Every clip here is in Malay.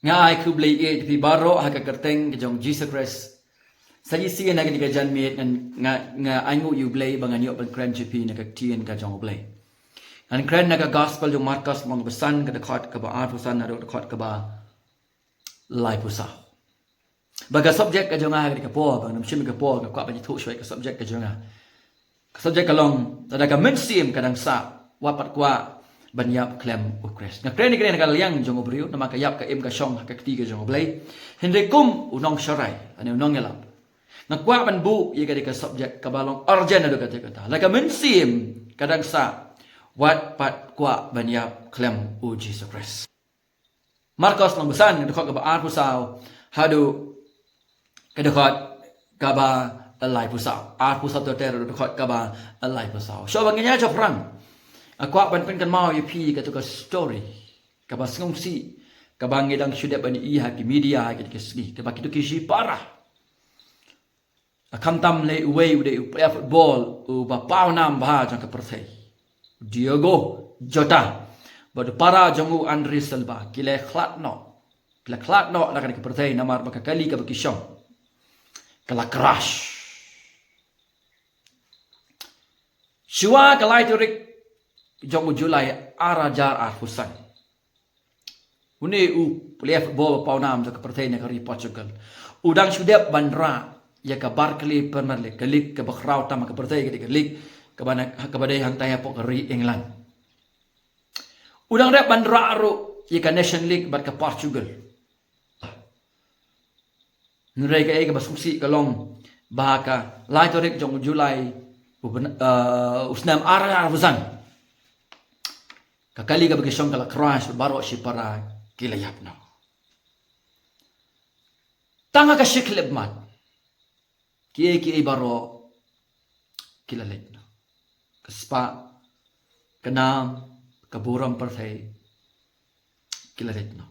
Ngai ku blai e pi baro ha ka kerteng ke jong Jesus Christ. Saji si na ke jan miet nga angu you blai bangan yo ban kran pi na ka tien ka jong blai. An kran na ka gospel jong Markus mong besan ka dekat ka ba arfusan na dekat ka ba lai pusa. Baga subject ka jong ha ka po bang nam shim ka po ka ba ji thu shwai ka subject ka jong ha. Ka subject ka long da ka mensim kadang sa wapat kwa banyap klem ukres. Nga kren ni ka liang jong obriu nama ka yap ka im ka shong ka kti ka jong oblay. Hindi kum unong sharai ani unong yalap. Nga kwa ban bu ye ka subject ka balong urgent ado kata. La ka mensim kadang sa wat pat kwa banyap klem u Jesus Christ. Markus lang besan ka ka ba arpusaw hadu ka ka ba alai pusaw. Arpusaw to tero ka ba alai pusaw. So bangnya jo perang. Aku ban pen kan mau ye pi ka tu ka story ka ba ngongsi ka bang ngedang syudet ban i ha ki media ha ki kesni ka ba ki tu ki shi para akam tam le uwe ude play football u ba pau nam ba jang ka perthai Diego Jota ba de para jangu Andre Silva ki le khlat no la ka ka perthai namar ba ka kali ka ba ki shong ka la crash Shua ka lai tu rik jong Julai arajar arfusan. Une u play football pau nam ka perthai na ka ri Portugal. Udang syudep bandra ya ka Barkley Premier League ka lig ka bakrau tam ka perthai ka lig ka bana ka badai hang taya pok ri England. Udang rep bandra ru ya ka Nation League bat ka Portugal. Nurai ka ka basungsi ka long bahaka lai to rik jong Julai usnam arfusan. Kakali ka bagisyong kala crash baro si para kilayap no. Tanga ka shiklib mat. Kiye baro kilalit no. Kaspa kanam kaburam perthai kilalit no.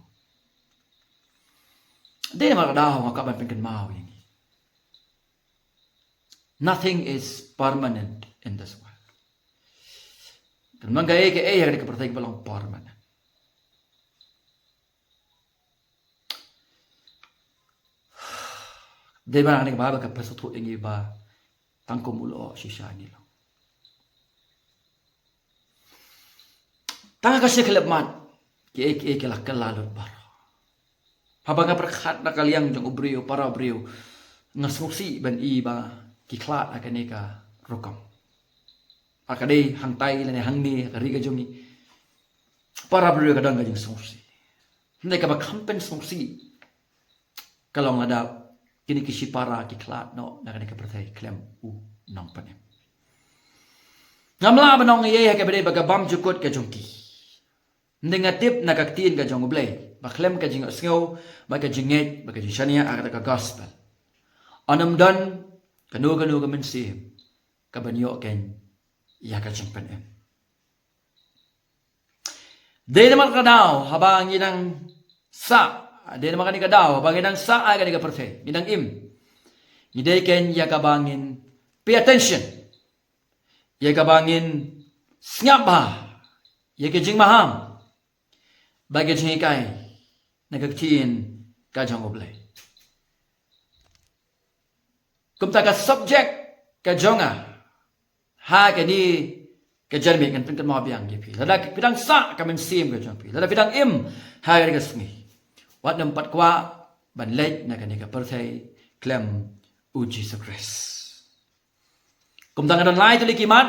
Di makadaw makaban pingkan mau ini. Nothing is permanent in this world. Dan mangga ke yang ka perthai balang permanent. Di ba ni ba ka pasatu ingi ba tangkom ulo shisha ni lo. Tanga ka siklep mat ke la kalalot bar. Habang ka perkhat na kaliang jong ubriu para ubriu ngasmuksi ban i ba kiklat akan ka rokam. Akadai hang tai lane hang ni kari ka jomi para bro ka dang ka jing songsi ndai ka ba kampen songsi kalong ada kini kishi para ki klat no na ka perthai klem u nong panem ngamla banong ye ka bede ba ka bam jukut ka jongki ndai ngatip na ka tin ka jong blai ba klem ka jing sngo ba ka jinget ba ka jishania aka ka gospel anam dan kanu ka mensi ka banyo ken ya ka jingpan em. Dahil naman kadaw habang inang sa, dahil naman kadaw habang inang sa ay ka perthai, inang im. Hindi ken ya ka bangin pay attention. Ya ka bangin snapa. Ya ka jing maham. Bagi jing ikay nagagtiin ka jang oblay. Kumta ka subject ka jonga ha ka ni ka jermi kan pingkan mo biang gipi lada pidang sa ka men sim ka jampi lada pidang im ha ka sngi wat nam pat kwa ban lek na ka ni ka perthai klem u Jesus Christ kum tang dan lai tu likimat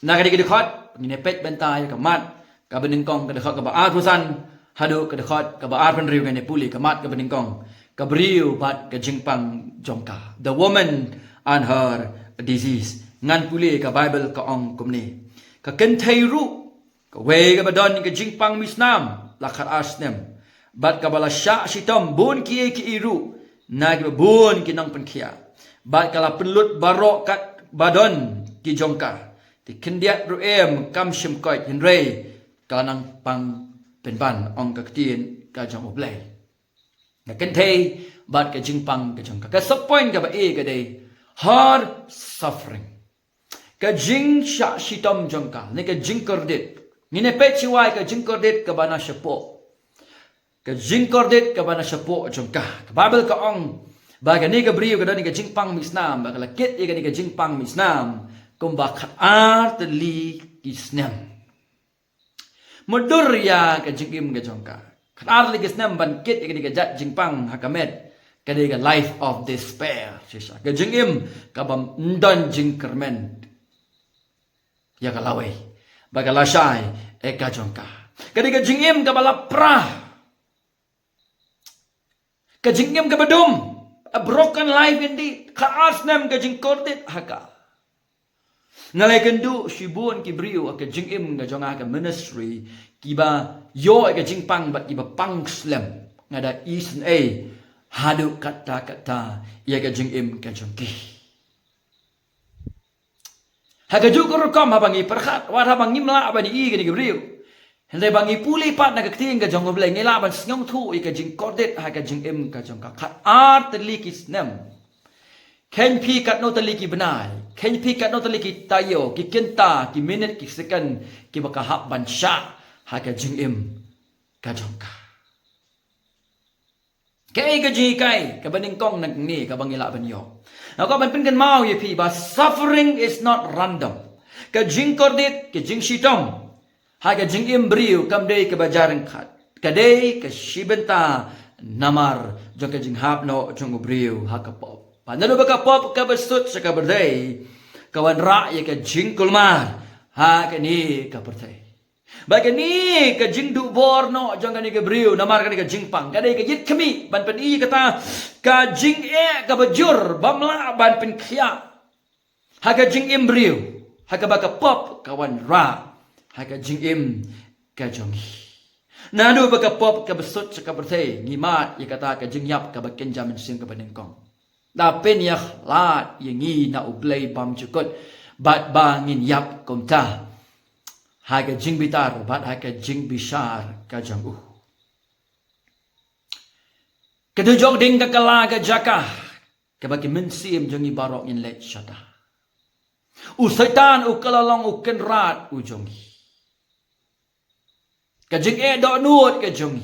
na ka ni ka dekat ni nepet bentai ka mat ka beningkong ka dekat ka ba arfusan hadu ka dekat ka ba arpan riu ka ni puli ka mat ka beningkong ka briu bat ka jingpang jongka the woman and her disease ngan puli ka Bible ka ong kumni ka kentay ru ka way ka badon ka jingpang misnam lakar asnem bat ka bala sya sitom bun ki iru nag bun kinang penkia bat kala penlut barok kat badon ki jongka ti kendiat ruem kam shim koit hinrei kanang pang penban ong ka ktien ka jong oblay na kentay bat ka jingpang ka jongka ka sapoin ka ba ka day hard suffering ka jing sya sitom jongka ni ka jing kordit ni ne pechiwai ka jing kordit ka bana syapo ke jing kordet ke bana syapo jongka Bible ka ong baga ni ke brio ke ni ke jing pang misnam baga lakit ye ke ni ke jing pang misnam kumba khat li kisnam mudur ya ke jingim ke jongka khat li kisnam ban kit ye ke ni ke jat jing pang hakamet ke ni ke life of despair sisa ke jingim ka bam ndon jing kermen ya ka lawe baga lasai e ka jongka ke ni ke jingim ka balapra Kajingim kabadum, a broken life indeed. Kaasnam kajing kordet haka. Ngalai kendu shibun kibriu kajingim kajong ministry kiba yo kajing pang bat kiba pang slam ngada isen a hadu kata ia kajingim kajong ki. Haka jukur kom habangi perkhat wat habangi mla abani I kani kibriu. Hendak bangi puli pat nak keting ke jong boleh ngelaban senyong tu I ke jing kordet ha ke jing im ke jong kat art terlikis nem ken pi kat no terliki benai ken pi kat no terliki tayo ki kenta ki minit ki second ki bakahap ban sha ha ke jing im ke jong ka ke ji kai ke baning kong nak ni ke bangila ban yo now ko ban pin kan mau ye pi ba suffering is not random ke jing kordet ke jing shitom Haga jing imbriu kam day ke bajaran khat. Kadai ke shibenta namar jong ke jing hap no jong ubriu haka pop. Panalo baka pop ka basut sa kabarday kawan ra ye ke jing kulmar ha ke ni ka pertai. Bagi ni ke jing du bor no jong ke ni ke briu namar ke ni ke jing pang. Kadai ke yit kami ban pen I kata ka jing ka bajur bamla ban pen khia. Haga jing imbriu haka baka pop kawan ra Haka jing im ka jongi. Nanu baka pop ka besut sa kabertay. Ngimat ya kata ka jing yap ka bakin jamin sing ka paningkong. Dapin ya lat yengi na ublay bam cukut. Bat bangin yap kumta. Haka jing bitar bat haka jing bishar ka jong Kedujok ding ka kala ka jaka. Ka baki mensim jongi barok in let syata. Usaitan kalalong kenrat jongi. Kajing do nuot kajong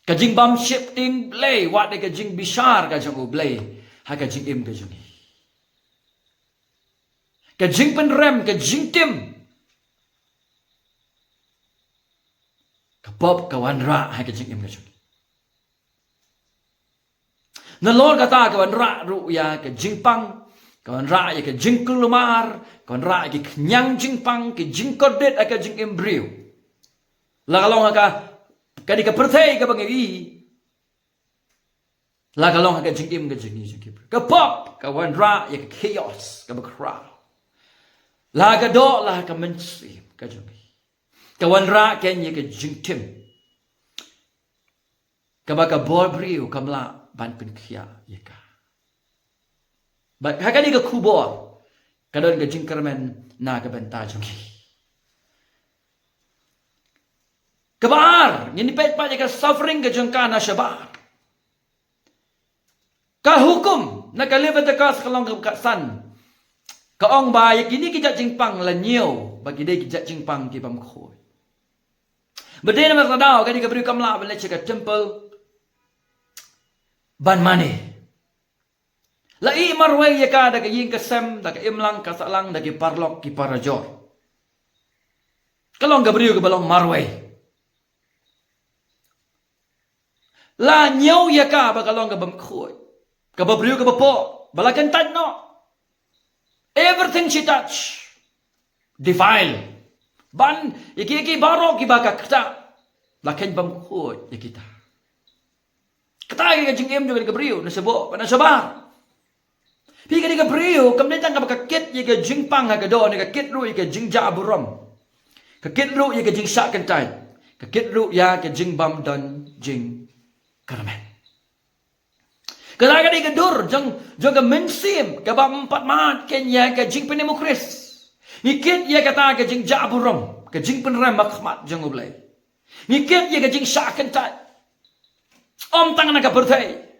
kajing bam shifting play wat de kajing bishar kajong play ha kajing im kajong kajing penrem kajing tim kapop kawan ra ha kajing im kajong na lor kata kawan ra ru ya kajing pang kawan ra ya ke jing kulumar kawan ra ya ke nyang jing pang ke jing kordet aka jing embryo la kalong aka kadi ka perthai ka bangi la kalong aka jing im ka jing ka pop kawan ra ya ke chaos ka bakra la ka do la ka mensi ka jing kawan ra ken ya ke jing tim ka baka borbrio kamla ban pin khia ya ka Hakani ke kubor kadon ke jingkermen na ke benta jongi. Kebar ini pet pa ke suffering ke jongka na shabar. Ka hukum na ka live the cause kalong ke san. Ka ong ba yakini ki jat jingpang la nyo bagi dei ki jat jingpang ki bam khoi. Bedena mas radao kadi ke beri kamla bele ke temple ban mane. Lai marway ya ka daga yin kasem daga imlang kasalang daga parlok ki parajor. Kalong gabriu ke balong marway. La nyau ya ka ba kalong ga bamkhoy. Ka babriu ke bapo balakan tad no. Everything she touch defile. Ban iki barok ki baka kata. Lakan bamkhoy ya kita. Kata ga jingem juga gabriu na sabo na sabar. Pi ka diga brio kam netang ka kit ye ka jingpang ha ka do ne ka kit ru ye ka jingja aburam ka kit ru ye ka jing sha kan tai ka kit ru ya ka jing bam dan jing karmen ka diga dur jang ka mensim ka bam empat mat ken ya ka jing penimukris ni kit ye ka ta ka jing ja aburam ka jing penram makhmat jang oblai ni kit ye ka jing sha kan tai om tang na ka perthai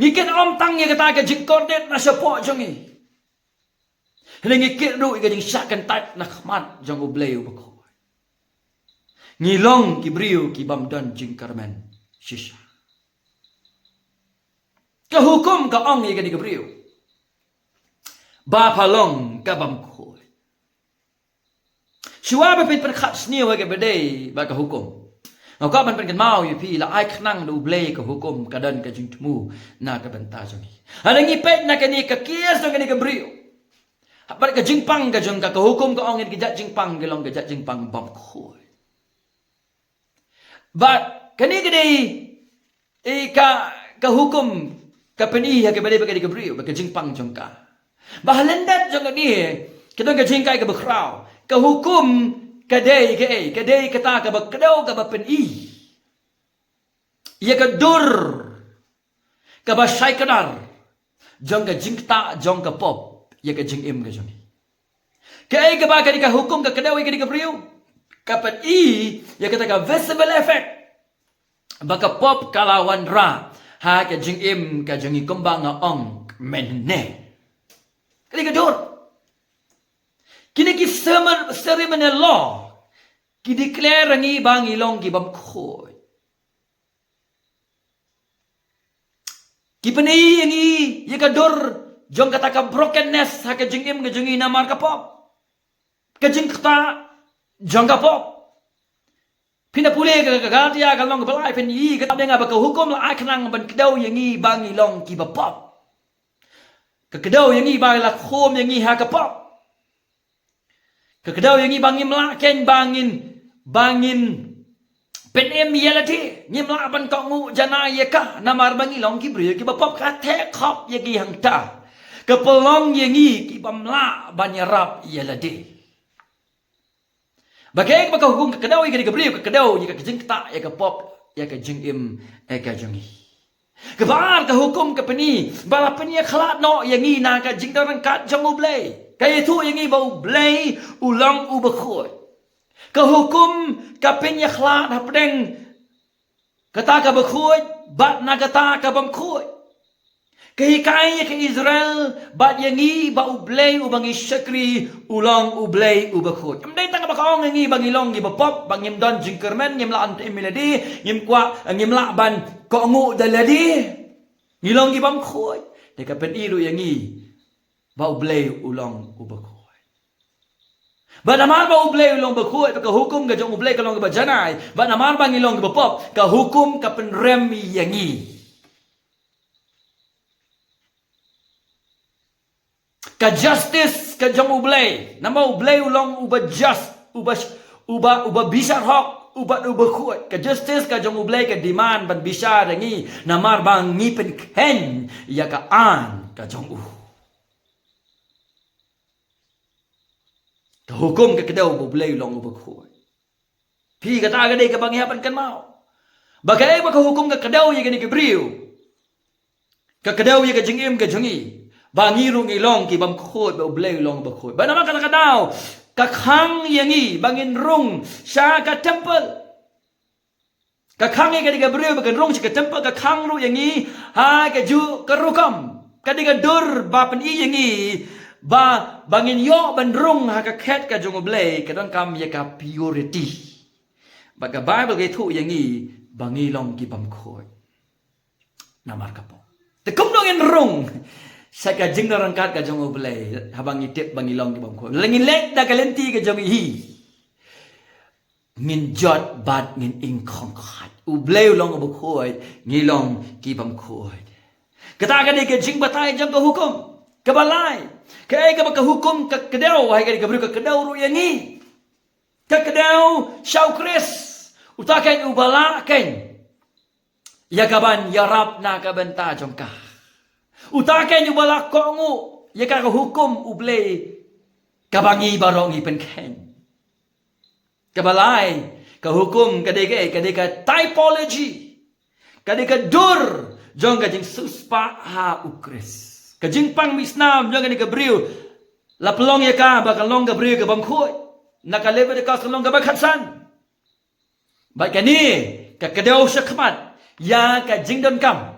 Ikan om tang ye kata ke jing kordet na sepo jongi. Hengi kiru ika jing syakan tat nakmat jang ublay ubakho. Ngilong kibriu kibamdan jing karmen shisha. Kahukum ka ong ika di kibriu. Ba palong kabam ko. Siwa ba pin perkat sniu ika bedai ba kahukum. Ngau ka ban pen mau yu pi la ai khnang du ublay kahukum kadan ka jing temu na ka benta jangi. Ada ngipet na kani ka kias do kani kibriu. Habat ka jingpang ka jong ka hukum ka ongin ka jingpang ka long ka jingpang bam khoi. But kani ka hukum ka peni ha ka bade ka di gabriu ka jingpang jong ka. Bahalendat jong ni ka dong ka jingkai ka bakrau. Ka hukum ka dei ka ta ka bakdau ka peni. Ya ka dur ka ba syai kadar. Jong ka jingta jong ka pop. Ya ka jing im ka jong. Kaya ka ba ka di ka hukum ka kadawi ka di ka priyo. Kapat ya kata ka visible effect. Baka pop kalawan ra. Ha ka jing im ka jong ikumbang nga ong menne. Kali ka dur. Kini ki ceremonial law. Ki declare ngi bang ilong ki bam khoy. Ki pani ngi ya ka dur. Jong kata ka brokenness ha ka jing im ka jong inamar ka pop. Ka jing kata jong ka pop. Pinapuli ka kagatia ka long ka balay pen yi ka tabi nga ba ka hukom la akanang ban kadaw yang i bang ilong ki ba pop. Ka kadaw yang i bang la khom yang i ha ka pop. Ka kadaw yang i bangin melaken bangin pen em yelati nyimla ban ka ngu janaya ka namar bang ilong ki bri ki ba pop ka te khop yang i hang ta. Kepelong yang i ki bamla banyarap yelade. Bagai baka hukum ka kadaw ika di gabriu ka kadaw ika ka jing ta ika pop ika jing im ika jungi. Kabar ka hukum ka pani bala pani khalat no yang i na ka jing darang kat jang ublay. Kaya tu yang i ba ublay ulang ubakhoy. Ka hukum ka pani khalat hapdeng kata ka bakhoy bat na kata ka bamkhoy. Kahikaya ke Israel bat yangi ba ublay ubang isyakri ulang ublay ubakot. Amday tanga bakaong ngi bangilong gi bapop bangim don jingkermen ngim la ant emiladi ngim kwa ngim la ban ko ngu daladi ngilong gi bam khoy. Deka pen iru yangi ba ublay ulang ubakot. Ba namar ba ublay ulang bakot ka hukum ga jong ublay ka long ba janay ba namar ba ngilong gi bapop ka hukum ka pen rem yangi. Ka justice ka jong ublay nama ublay ulong uba just uba bisar hok uba kuat ka justice ka jong ublay ka demand ban bisar ngi namar bang ngipen ken ya ka an ka jong ka hukum ka kedaw ublay ulong uba kuat pi ka ta ga dei ka bang yapan kan mau bagay ba ka hukum ka kedaw ya gani ka briu ka kedaw ya ka jingim ka jongi bangirong ilong ki bam khot ba ublay long ba khot ba naman kadao kakhang yangi bangin rung sa ka temple kakhang ga diga breu ba kan rung sa ka temple kakhang ru yangi ha ka ju karukam kadiga dur ba pen i yangi ba bangin yo ban rung ha ka khet ka jong ublay kadang kam ya ka purity ba ka bible ge thu yangi bangilong ki bam khot namar ka po te kum dong in rung sa ka jing dorang kat ka jong ublay habang itip bangilong ki bam ko langin lek da kalenti ka jong hi ngin jot bat ngin ing khong khat ublay long ba khoi ngilong ki bam khoi kata ka de ka jing batai jong ka hukum ka balai ka ai ka hukum ka kedaw hai ka bru ka kedaw ru yangi ka kedaw syau kris utakan ubala ken ya kaban yarap na ka benta jong ka utakan yung balak ko ngu ya ka hukum ublay kabangi barong ipen ken kabalay ka hukum kadeka typology kadeka dur jong ka jing suspa ha ukris ka jing pang misnam jong ka briu la pelong ya ka ba ka long ka briu ka bam khoi nakalebe ka ka long ka ba khatsan ba kani ka kadaw syakmat ya ka jing don kam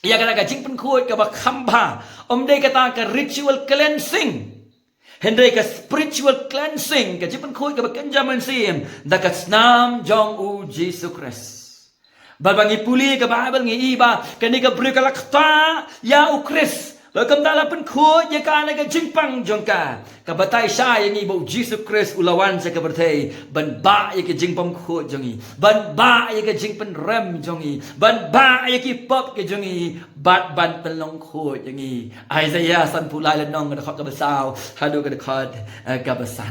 ya kata ka jing pen khoi ka ba khamba om dei kata ka ritual cleansing Hendai ka spiritual cleansing ka jipan khoi ka bakenjaman sim dakat nam jong u Jesus Christ. Balbangi puli ka Bible ngi iba kani ka beri ka lakta ya u Christ. Lakam dala pen khoi ya ka na ka jingpang jong ka batai sha yang ibu Jesus Christ ulawan sa ka berthei ban ba ya ka jingpam khoi jongi ban ba ya ka jingpan rem jongi ban ba ya ki pop ka jongi bat ban pelong khoi jongi Isaiah san pulai la nong ka khot ka basau hadu ka khot ka basan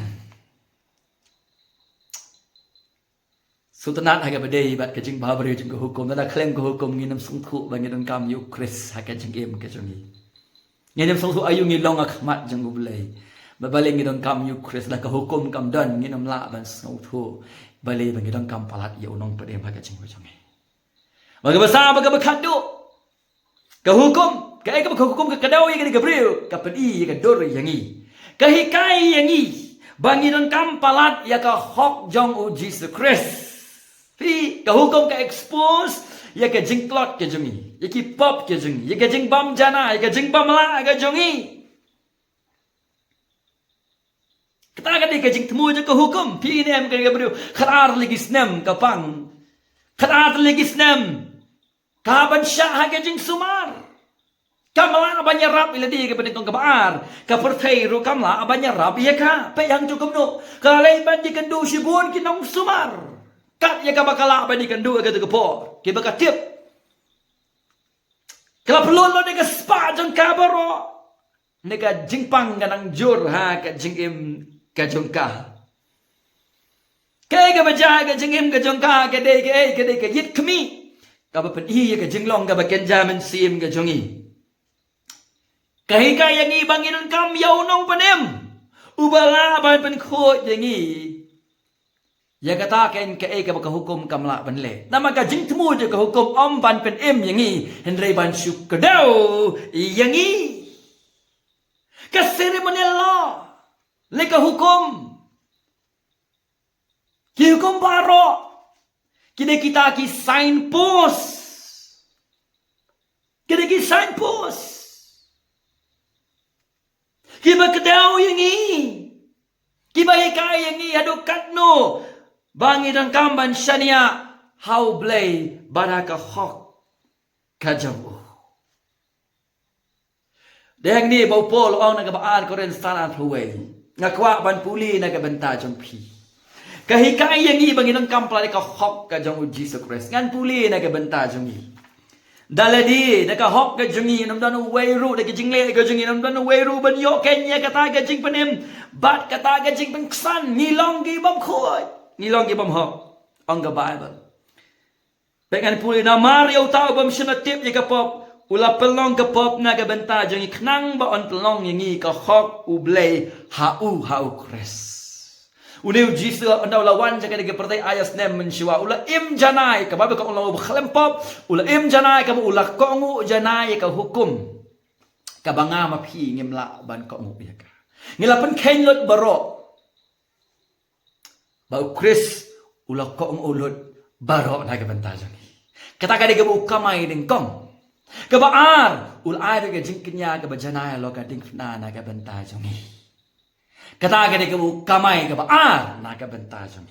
Sultanat haga badai bat ka jing babari jing ka hukum na klem ka hukum nginam sungthu ba nginam kam yu Christ haga jing em ka jongi Nginom song su ayu ngilong akmat jang ublay. Babaling ngidong kam yu Chris la ka hukum kam dan nginom la ban song thu. Balay bang ngidong kam palat ya unong pade baga jing ko jang. Baga basa baga bakadu. Ka hukum, ka ay ka hukum ka kadaw ya ka Gabriel, ka pedi ya ka dor yangi. Ka hikai yangi. Bang ngidong kam palat ya ka hok jong u Jesus Christ. Fi ka hukum ka expose ya ka jing klot ke jongi ya ki pop ke jongi ya ka jing bam jana ya ka jing bam la ka jongi kata ka di ka jing temu je ka hukum pi nem ka bru kharar lagi snem ka pang kharar lagi snem ka ban sha ha ka jing sumar kamla abanya rap ila di ka penitong ka baar ka perthai ru kamla abanya rap ya ka pe yang cukup no ka lai ban di kandu sibun kinong sumar kat ya ka bakala ba ni kandu ka po ki baka tip kala perlu lo ni ka spa jong ka baro ni ka jingpang ganang jur ha ka jingim ka jongka kay ka baja ka jingim ka jongka ka de ka yit kmi ka ba pen hi ka jinglong ka ba kenjaman sim ka jongi kay ka yang ibangin kam yaw nong panem ubala ban pen kho yangi ya kata ken ke ka ka hukum kamla banle nama ka jing temu je ka hukum om ban pen em yangi hendrai ban syuk kedau yangi ka ceremonial law le ka hukum ki hukum baro kide kita ki sign post kide ki sign post ki ba kedau yangi ki ba ka yangi adu katno Bangi dan kamban syania how blay baraka hok kajamu. Deng ni bau pol ong na kabaan koren sana thuwe. Ngakwa ban puli na kabenta jong pi. Kahikai yang i bangi dan kampla ka hok kajamu Jesus Christ. Ngan puli na kabenta jong i. Daladi na ka hok ka jongi nam dan weiru na ka jingle ka jongi nam dan weiru ban yo kenya kata ka jing panim bat kata ka jing pengsan nilong gi bam khoi. Nilong ki bam hok ang ga Bible. Pengan puli na Mario tao bam sinatip ya ka pop ula pelong ka pop na ka benta jang iknang ba on pelong yangi ka hok ublay hau Chris. Uliw Jesus andaw lawan sa kani ka pertay ayas nem mensiwa ula im janai ka babe ka ulaw khalem pop ula im janai ka ula kongu janai ka hukum ka banga maphi ngimla ban ka ngu ya ka. Ngilapan kainlot baro Bau Chris ulak kong ulut baro na kabanta jang. Kata ka di ka kamay ding kong. Kabaar ulay ka jingkinya ka bajanay lo ka ding na kabanta jang. Kata ka di ka kamay kabaar na kabanta jang.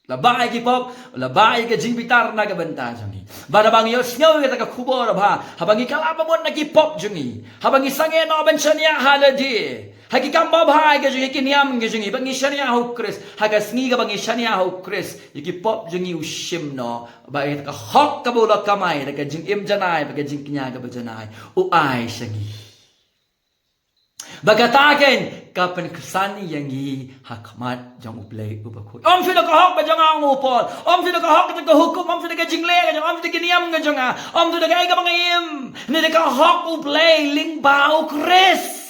Labay ki pop, labay ka jingbitar na kabanta jang. Barabang yos nyaw ka ka kubor ba habang ikalabamon na ki pop jang. Habang isangen no ban siya haladi. Hagi kamba bhai ga jungi kinyam ga jungi bangi shania ho Chris haga sngi ga bangi shania ho Chris yiki pop jungi ushim no ba ka hok ka bola kamai ga jing im janai ga jing kinya ga bajanai u ai shangi bagataken kapan kesani yangi hakmat jang uplay ubakut om fina ka hok ba janga ngupol om fina ka hok ka hukum om fina ka jingle ga om fina kinyam ga janga om tu ga ga bangi im ni ka hok uplay ling bau Chris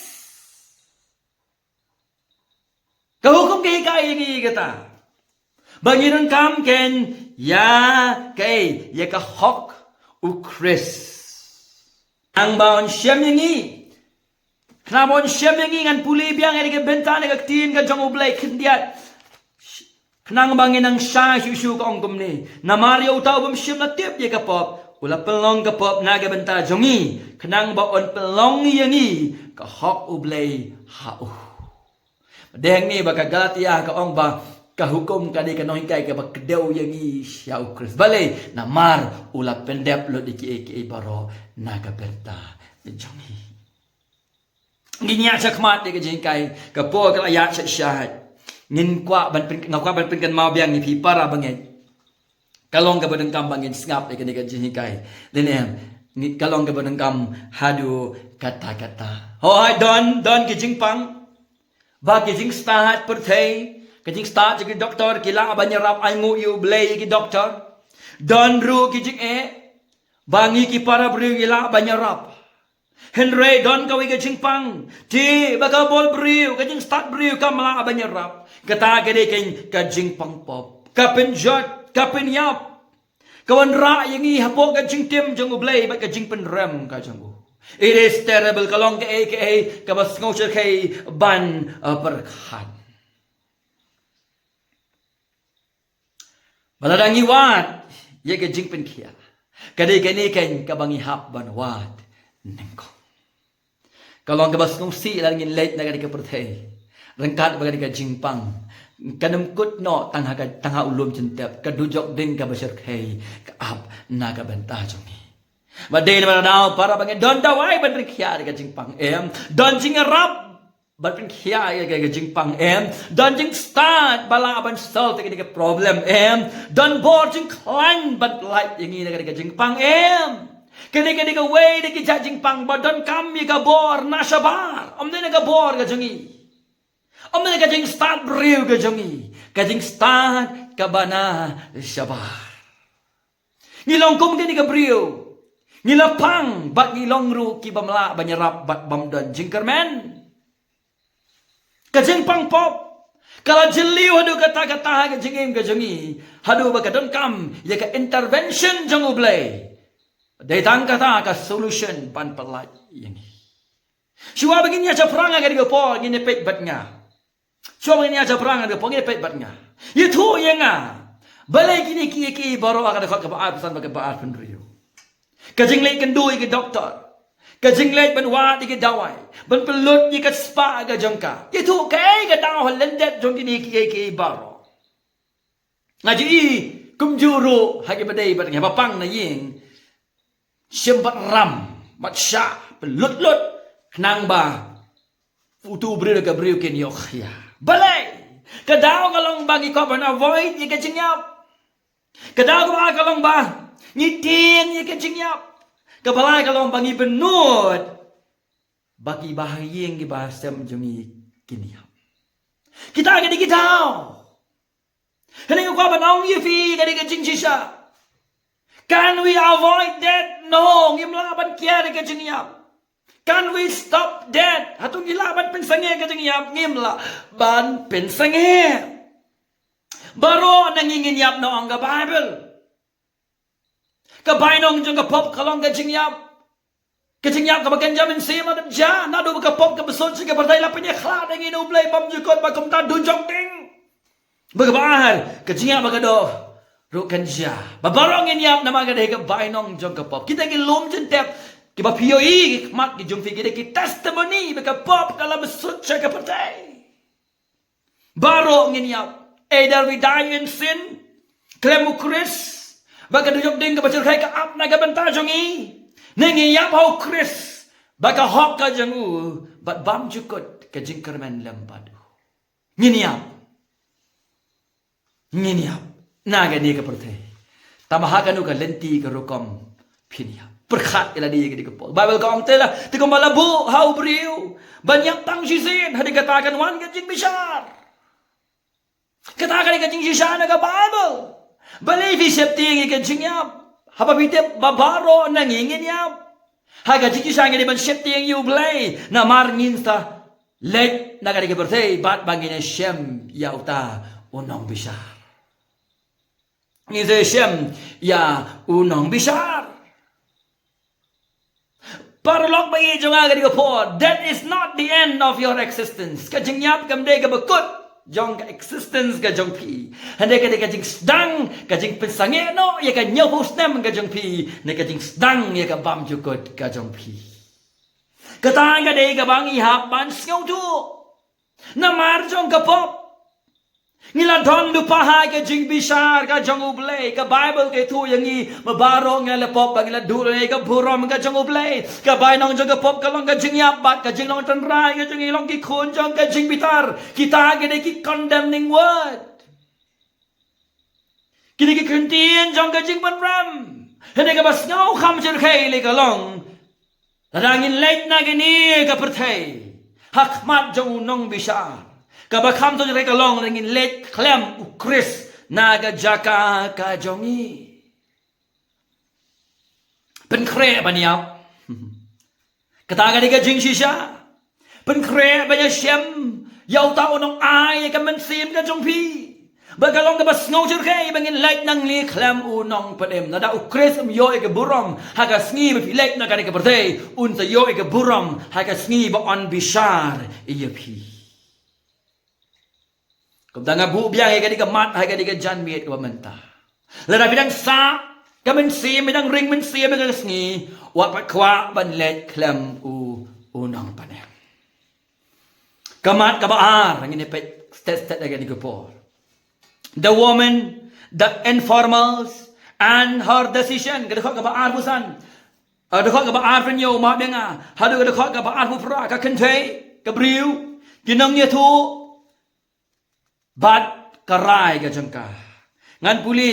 Kahukum kahikai yang kata. Bagi nang kam ken ya kay ya ka hok u Chris. Ang baon siyam yangi. Knabon siyam yangi ngan puli biang eri ka bentana ka tin ka jong ublay kindiat. Knang bangin ang sya susu ka ongkom ni. Na Mario tao bam siyam na tip ya ka pop. Ula pelong ka pop na ka benta jongi. Knang baon pelong yangi ka hok ublay hau. Deng ni baka Galatia ka ong ba kahukum ka di ka nohingkay ka bagdaw yang siya Chris. Balay, namar ulap pendep lo di ki baro nagaberta. Jongi. Nginya siya kmat di ka jingkay kapo ka ayat siya syahad. Ngin kwa ban pin kan mau biang ni pi para bangit. Kalong ka badang kam bangin ngap di ka jingkay. Then kalong ka badang kam hadu kata-kata. Hoy don ki jingpang. Ba kijing start perthei, kijing start jadi doktor kila abanya rap ai ngu yu blay ki doktor. Don ru kijing bangi ki para bru kila abanya rap. Henry don kawi kijing pang, ti baka bol bru kijing start bru kamla abanya rap. Kata kede kijing pang pop, kapin jot, kapin yap. Kawan ra yang i hapok kijing tim jang blay bak kijing pen rem ka jang. It is terrible kalong ke aka kabas ngocel kay ban perkhan. Baladang iwat ye ke jingpen kia. Kadi kani ken kabangi hap ban wat nengko. Kalong kabas ngsi langin late na kadi ka perthei. Rengkat bagadi ka jingpang. Kanam kut no tangha ulum jentep kadujok ding ka basir kay kaap na ka bentah jongi. Badai na daw para bangin don dawai ban kia ka jingpang don jing rap ban kia ka jingpang don jing start bala ban solve ka problem don bor jing klan ban light yang ini ka jingpang kani ka way de ka jingpang ba don kam ka bor na sabar omne ka bor ka jongi omne ka jing start briu ka jongi ka jing start ka bana sabar ngilong kum kani ka briu Ngilapang bat ngilong ru ki bamla banyarap bat bamdan jingkermen. Kajing pang pop. Kalau jeliu hadu kata-kata ka jingim ka jongi. Hadu baka don kam ya ka intervention jong ublay. Dai tang kata ka solution pan pelat yang. Shua begini aja perang ka diga po ngine pet bat nga. Shua begini aja perang ka po ngine pet bat nga. Itu yang nga. Balai kini ki baru akan dekat ke baat pesan baka baat pendriu. Kajing late kendui ke doktor. Kajing late ban wat ke dawai. Ban pelut ni ke spa ke jangka. Itu kai ke daw lendet jong kini ki baro. Ngaji kumjuru hagi badai bat ngapang na ying. Sempat ram mat sya pelut-lut kenang ba. Futu beri ke beri ken yok ya. Balai. Kedaw kalong bagi kau ban avoid ni kajing yap. Kedaw kalong ba ngiting ye kencing yap. Kepala kalau bangi benut. Bagi bahayeng ki bahasa menjumi kini yap. Kita gadi kita. Heneng ko banong ye fi gadi kencing sisa. Can we avoid that? No, ngimlaban kia de kencing yap. Can we stop that? Hatung gilaban pensange kencing yap ngimla ban pensange. Baro nangingin yap no ang Bible. Kabainong jeng kapop kalong kajingyap. Kajingyap kabagan jamin siya madam ja. Nado kapop kabesol siya kapartay lapin niya. Kla deng inublay pamjukot bakum tadu jong ding. Bagabahar. Kajingyap bagado. Rukan ja. Babarong inyap na magaday kabainong jeng kapop. Kita ngilum jentep. Kiba POE. Mat ki jong figure ki testimony. Bagapop kalabesol siya kapartay. Baro nginyap. Either we die in sin. Klemu Chris. Baka dujok ding ka bacur kay ka ap na gabanta jongi. Nengi yap hau Chris. Baka hok ka jongu. Bat bam jukot ka jingkermen lempadu. Nginiap. Naga ni ka pertay. Tamahakan ka lenti ka rukom piniap. Perkhat ila di ka dikapol. Bible ka ong tela. Tikong malabu hau beriu. Banyak tang sisin. Hadi katakan wan ka jing bisyar. Katakan ka jing sisyar na ka Bible. Balay fi septi ke jingyap. Hapa bite babaro nangingin yap. Haga jiki sangi di ban septi yang yu blay. Na marngin sa let na kadi ke bertay bat bangin shem yauta unong bisar. Ngise shem ya unong bisar. Parlok bayi jonga kadi ke po. That is not the end of your existence. Ka jingyap kam de ke bekut. Jong ka existence ka jong pi. Hande ka de ka jing sedang ka jing pensange no ya ka nyaw hostem ka jong pi. Ne ka jing sedang ya ka bam jukot ka jong pi. Katang ka de ka bang ihap ban skau tu. Namar jong kapop. Ngila don lupa hai ka jing bishar ka jong ublay ka Bible ka tu yang i mabaro nga lepop bag ila dulay ka burom ka jong ublay ka bay nong jong kapop ka long ka jing yapat ka jing long tanray ka jing ilong ki khun jong ka jing bitar kita gede ki condemning word kini ki kuntin jong ka jing ban ram hene ka bas ngau kham cher khay le ka long radangin late na gini ka perthai hakmat jong nong bishar kabakam to jere kalong ringin let klem ukris naga jaka ka jongi pen kre baniap kataga diga jing shisha pen kre banya shem yau ta onong ai ka men sim ka jong pi bagalong ka bas ngau jere bangin let nang li klem unong padem nada ukris yo e ka burom haga sngi be let na ka ka berde un sa yo e ka burom haga sngi ba on bishar iya pi Kumtanga bu biang hai ka mat hai ka jan miet ka menta. Lada bidang sa kamen si bidang ring men si ka sngi wa pat kwa ban let klem unang panem. Kamat ka baar ngin pe stet ka di por. The woman, the informals and her decision ka ka baar busan. Ada ka baar penyo ma benga. Hadu ka baar bu pra ka kentei ka briu kinang ye tu Bat karai ka jangka. Ngan puli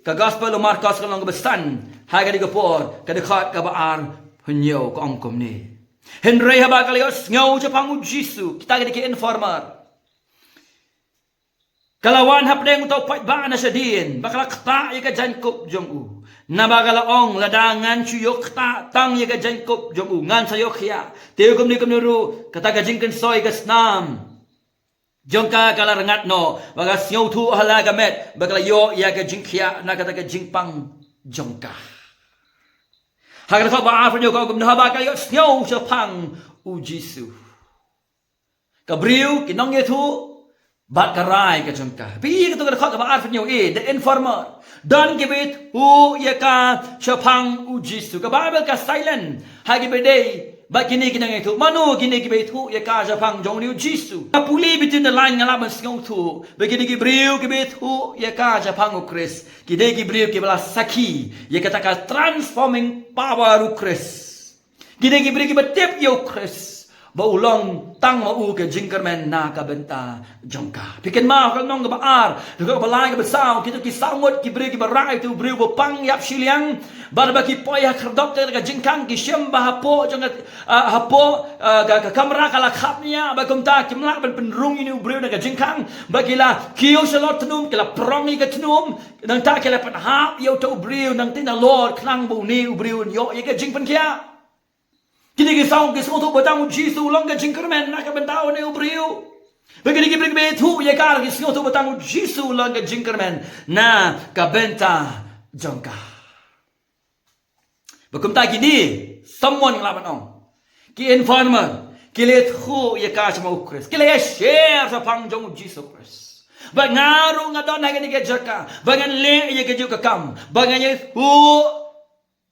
ka gospel o Marcos ka lang bestan. Hai ka di kapor ka dekat ka baar hunyo ka angkom ni. Henry haba ka lios ngaw sa pangu Jisu. Kita ka di ki informer. Kalawan hapdeng utaw pat ba na siya din. Bakala kta ka jankop jong u. Nabagalaong ladangan chuyok ta tang ka jankop jong u. Ngan sayo kya. Tiyo kum ni ru kata ka jingkan soy ka snam. Jongka kala rengat no baga siau tu hala gamet bagala yo ya ka jingkhia na kata ka jingpang jongka haga fa ba afro ko gum na ba ka yo siau sa pang u Jisu kabriu kinong ye tu bat karai ka jongka pi ka to ka ba afro the informer don give it hu ya ka sa pang u Jisu ka Bible ka silent hagi be day Ba kini kinang itu manu kini kibe itu ya ka Japang jong niu Jisu. Kapuli between the line ngalaban singong tu. Ba kini kibriu kibe itu ya ka Japang ukris. Kide kibriu kibala saki ya kata ka transforming power ukris. Kide kibriu kibe tip ya ukris. Ba ulong tang mau ke jingkermen na ka benta jongka. Pikin ma kal nong ka baar. Duga ka balai ka besau kitu ki samut kibriu kibe rai tu briu bo pang yap siliang. Barba ki poya kerdok te ka jingkang ki syem ba hapo jong hapo ka kamera kala khapnya ba kumta kimla ban penrung ini ubreu na ka jingkang ba kila kiyo salot tnum kila prongi ka tnum nang ta kila pan hap yo to ubreu nang tin Lord klang bu ni ubreu yo ye ka jingpan kia kini ki saung ki smoto batang Jisu long ka jingkermen na ka bentao ni ubreu begini ki bring tu ye ka ki smoto batang Jisu long ka jingkermen na ka benta jongka Bakumta gini, someone ngelaban ong. Ki informer, ki let hu ye ka sama ukris. Ki le share sa pangjong Jesus Christ. Ba ngaru ngadon na gani ke jaka. Bangan le ye ke juga kam. Bangan ye hu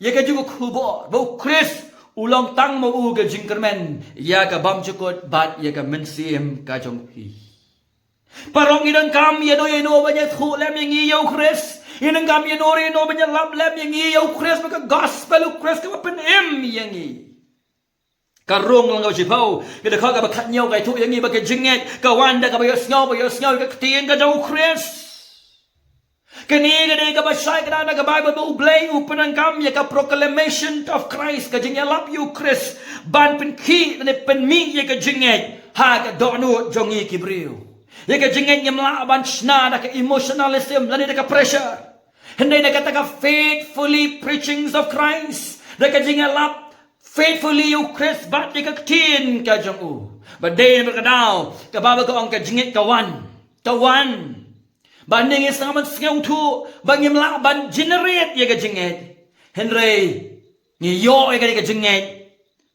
ye ke juga kubor. Ba ukris ulang tang mo u ke jingkermen. Ya ka bam cukut bat ye ka mensim ka jong hi. Parong idang kam ye do ye no ba ye hu lem ye ngi yo Chris. Inang kami nori no banya lab yang i au Chris maka gospel Chris ka pen yang i karung lang au jipau kada ka ba khatnyau kai thu yang i ba ka jinget ka wanda ka ba yosngau ka tien ka jau Chris kani kada ka ba sai ka na ka Bible ba ublay upanang kam ya ka proclamation of Christ ka jingya lab you Chris ban pen ki ne pen mi ya ka jinget ha ka donu jongi kibriu ya ka jinget nyamla ban shna da ka emotionalism lani da ka pressure Hindi nakataka faithfully preachings of Christ. Nakajingalap faithfully you Christ bat ikaktin ka jong u. But day berkadau kababa ko ang kajingit kawan. Kawan. Banding is naman singaw tu bangim laban generate ya kajingit. Henry niyo ay kajingit.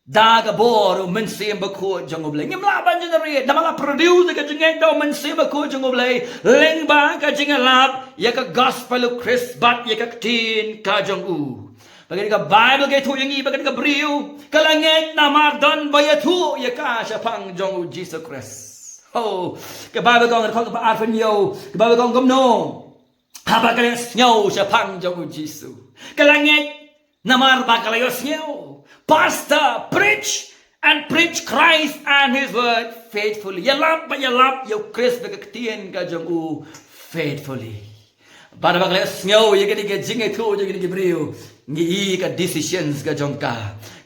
Daga bor mensim baku jong ublay. Ngim laban generate namala produce kajingit daw mensim baku jong ublay. Leng ba kajingalap ya ka gospel of Christ bat ya ka tin ka jong u. Bagay ka Bible kay tu yang i bagay ka briu kalangit na mardon bayatu ya ka siya pang jong u Jesus Christ. Oh, cái ba bê con là con cái ba phân nhiều, cái ba bê con gom no. Ha ba cái nhau sa phang trong Giêsu. Cái lang nghe namar ba cái nhau. Pastor preach and preach Christ and His word faithfully. Ya lap yo Christ ba cái tiên cái trong u faithfully. Ba cái nhau ye cái jing ai thu ye cái brio. Nghĩ cái decisions cái trong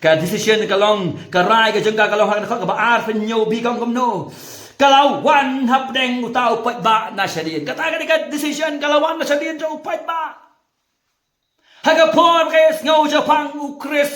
cái decision cái long cái rai cái trong cái long hàng cái ba phân nhiều bi con gom no. Kalau wan hap deng utau upat ba na syadian. Katakan dekat decision kalau wan na syadian jauh upat ba. Hagapon kaya ngau Japang Ukris.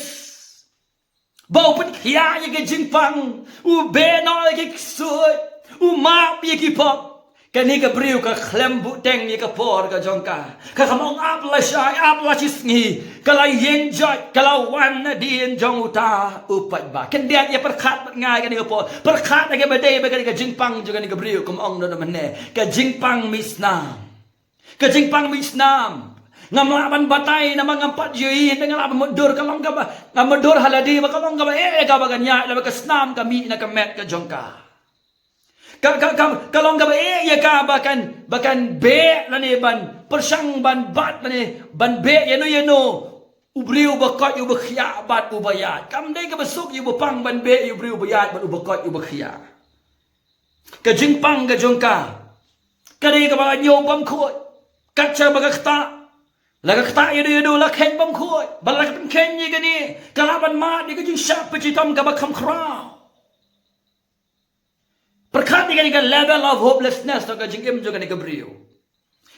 Bau pun kia ye ke jingpang. U beno ye ke suit. U map ye ke pop. Kani ka briu ka klembu deng ye ka por ka jongka. Ka kamong apla syai apla cisngi. Kalau yen joj kalau wan na dien jong uta upat ba. Kan dia ye perkat ngai ka ni ka por. Perkat ke badai ba ka jingpang juga ni ka briu kamong no mene. Ka jingpang misnam. Ka jingpang misnam. Ngamlaban batai nama ngampat yui ngalaban mundur kalong ka ba. Ngamundur haladi ba kalong ka ba ka ba ganya la ka snam kami na ka met ka jongka. Kalau enggak ya ka bahkan be lani ban persang ban bat lani ban be yano ubriu bakot yu bakhia bat ubayat kam dei ka besuk yu bapang ban be yu ubriu bayat bat ubakot yu bakhia ka jingpang ka jongka ka dei ka ba nyo bam khoi ka cha ba ka khta la ka khta yu la khen bam khoi ba la ka khen ni ka ni ka la ban ma ni ka jing sap pa chi tom ka ba kham khra. Perkat ni kan level of hopelessness to ka jingim jo kan ka brio.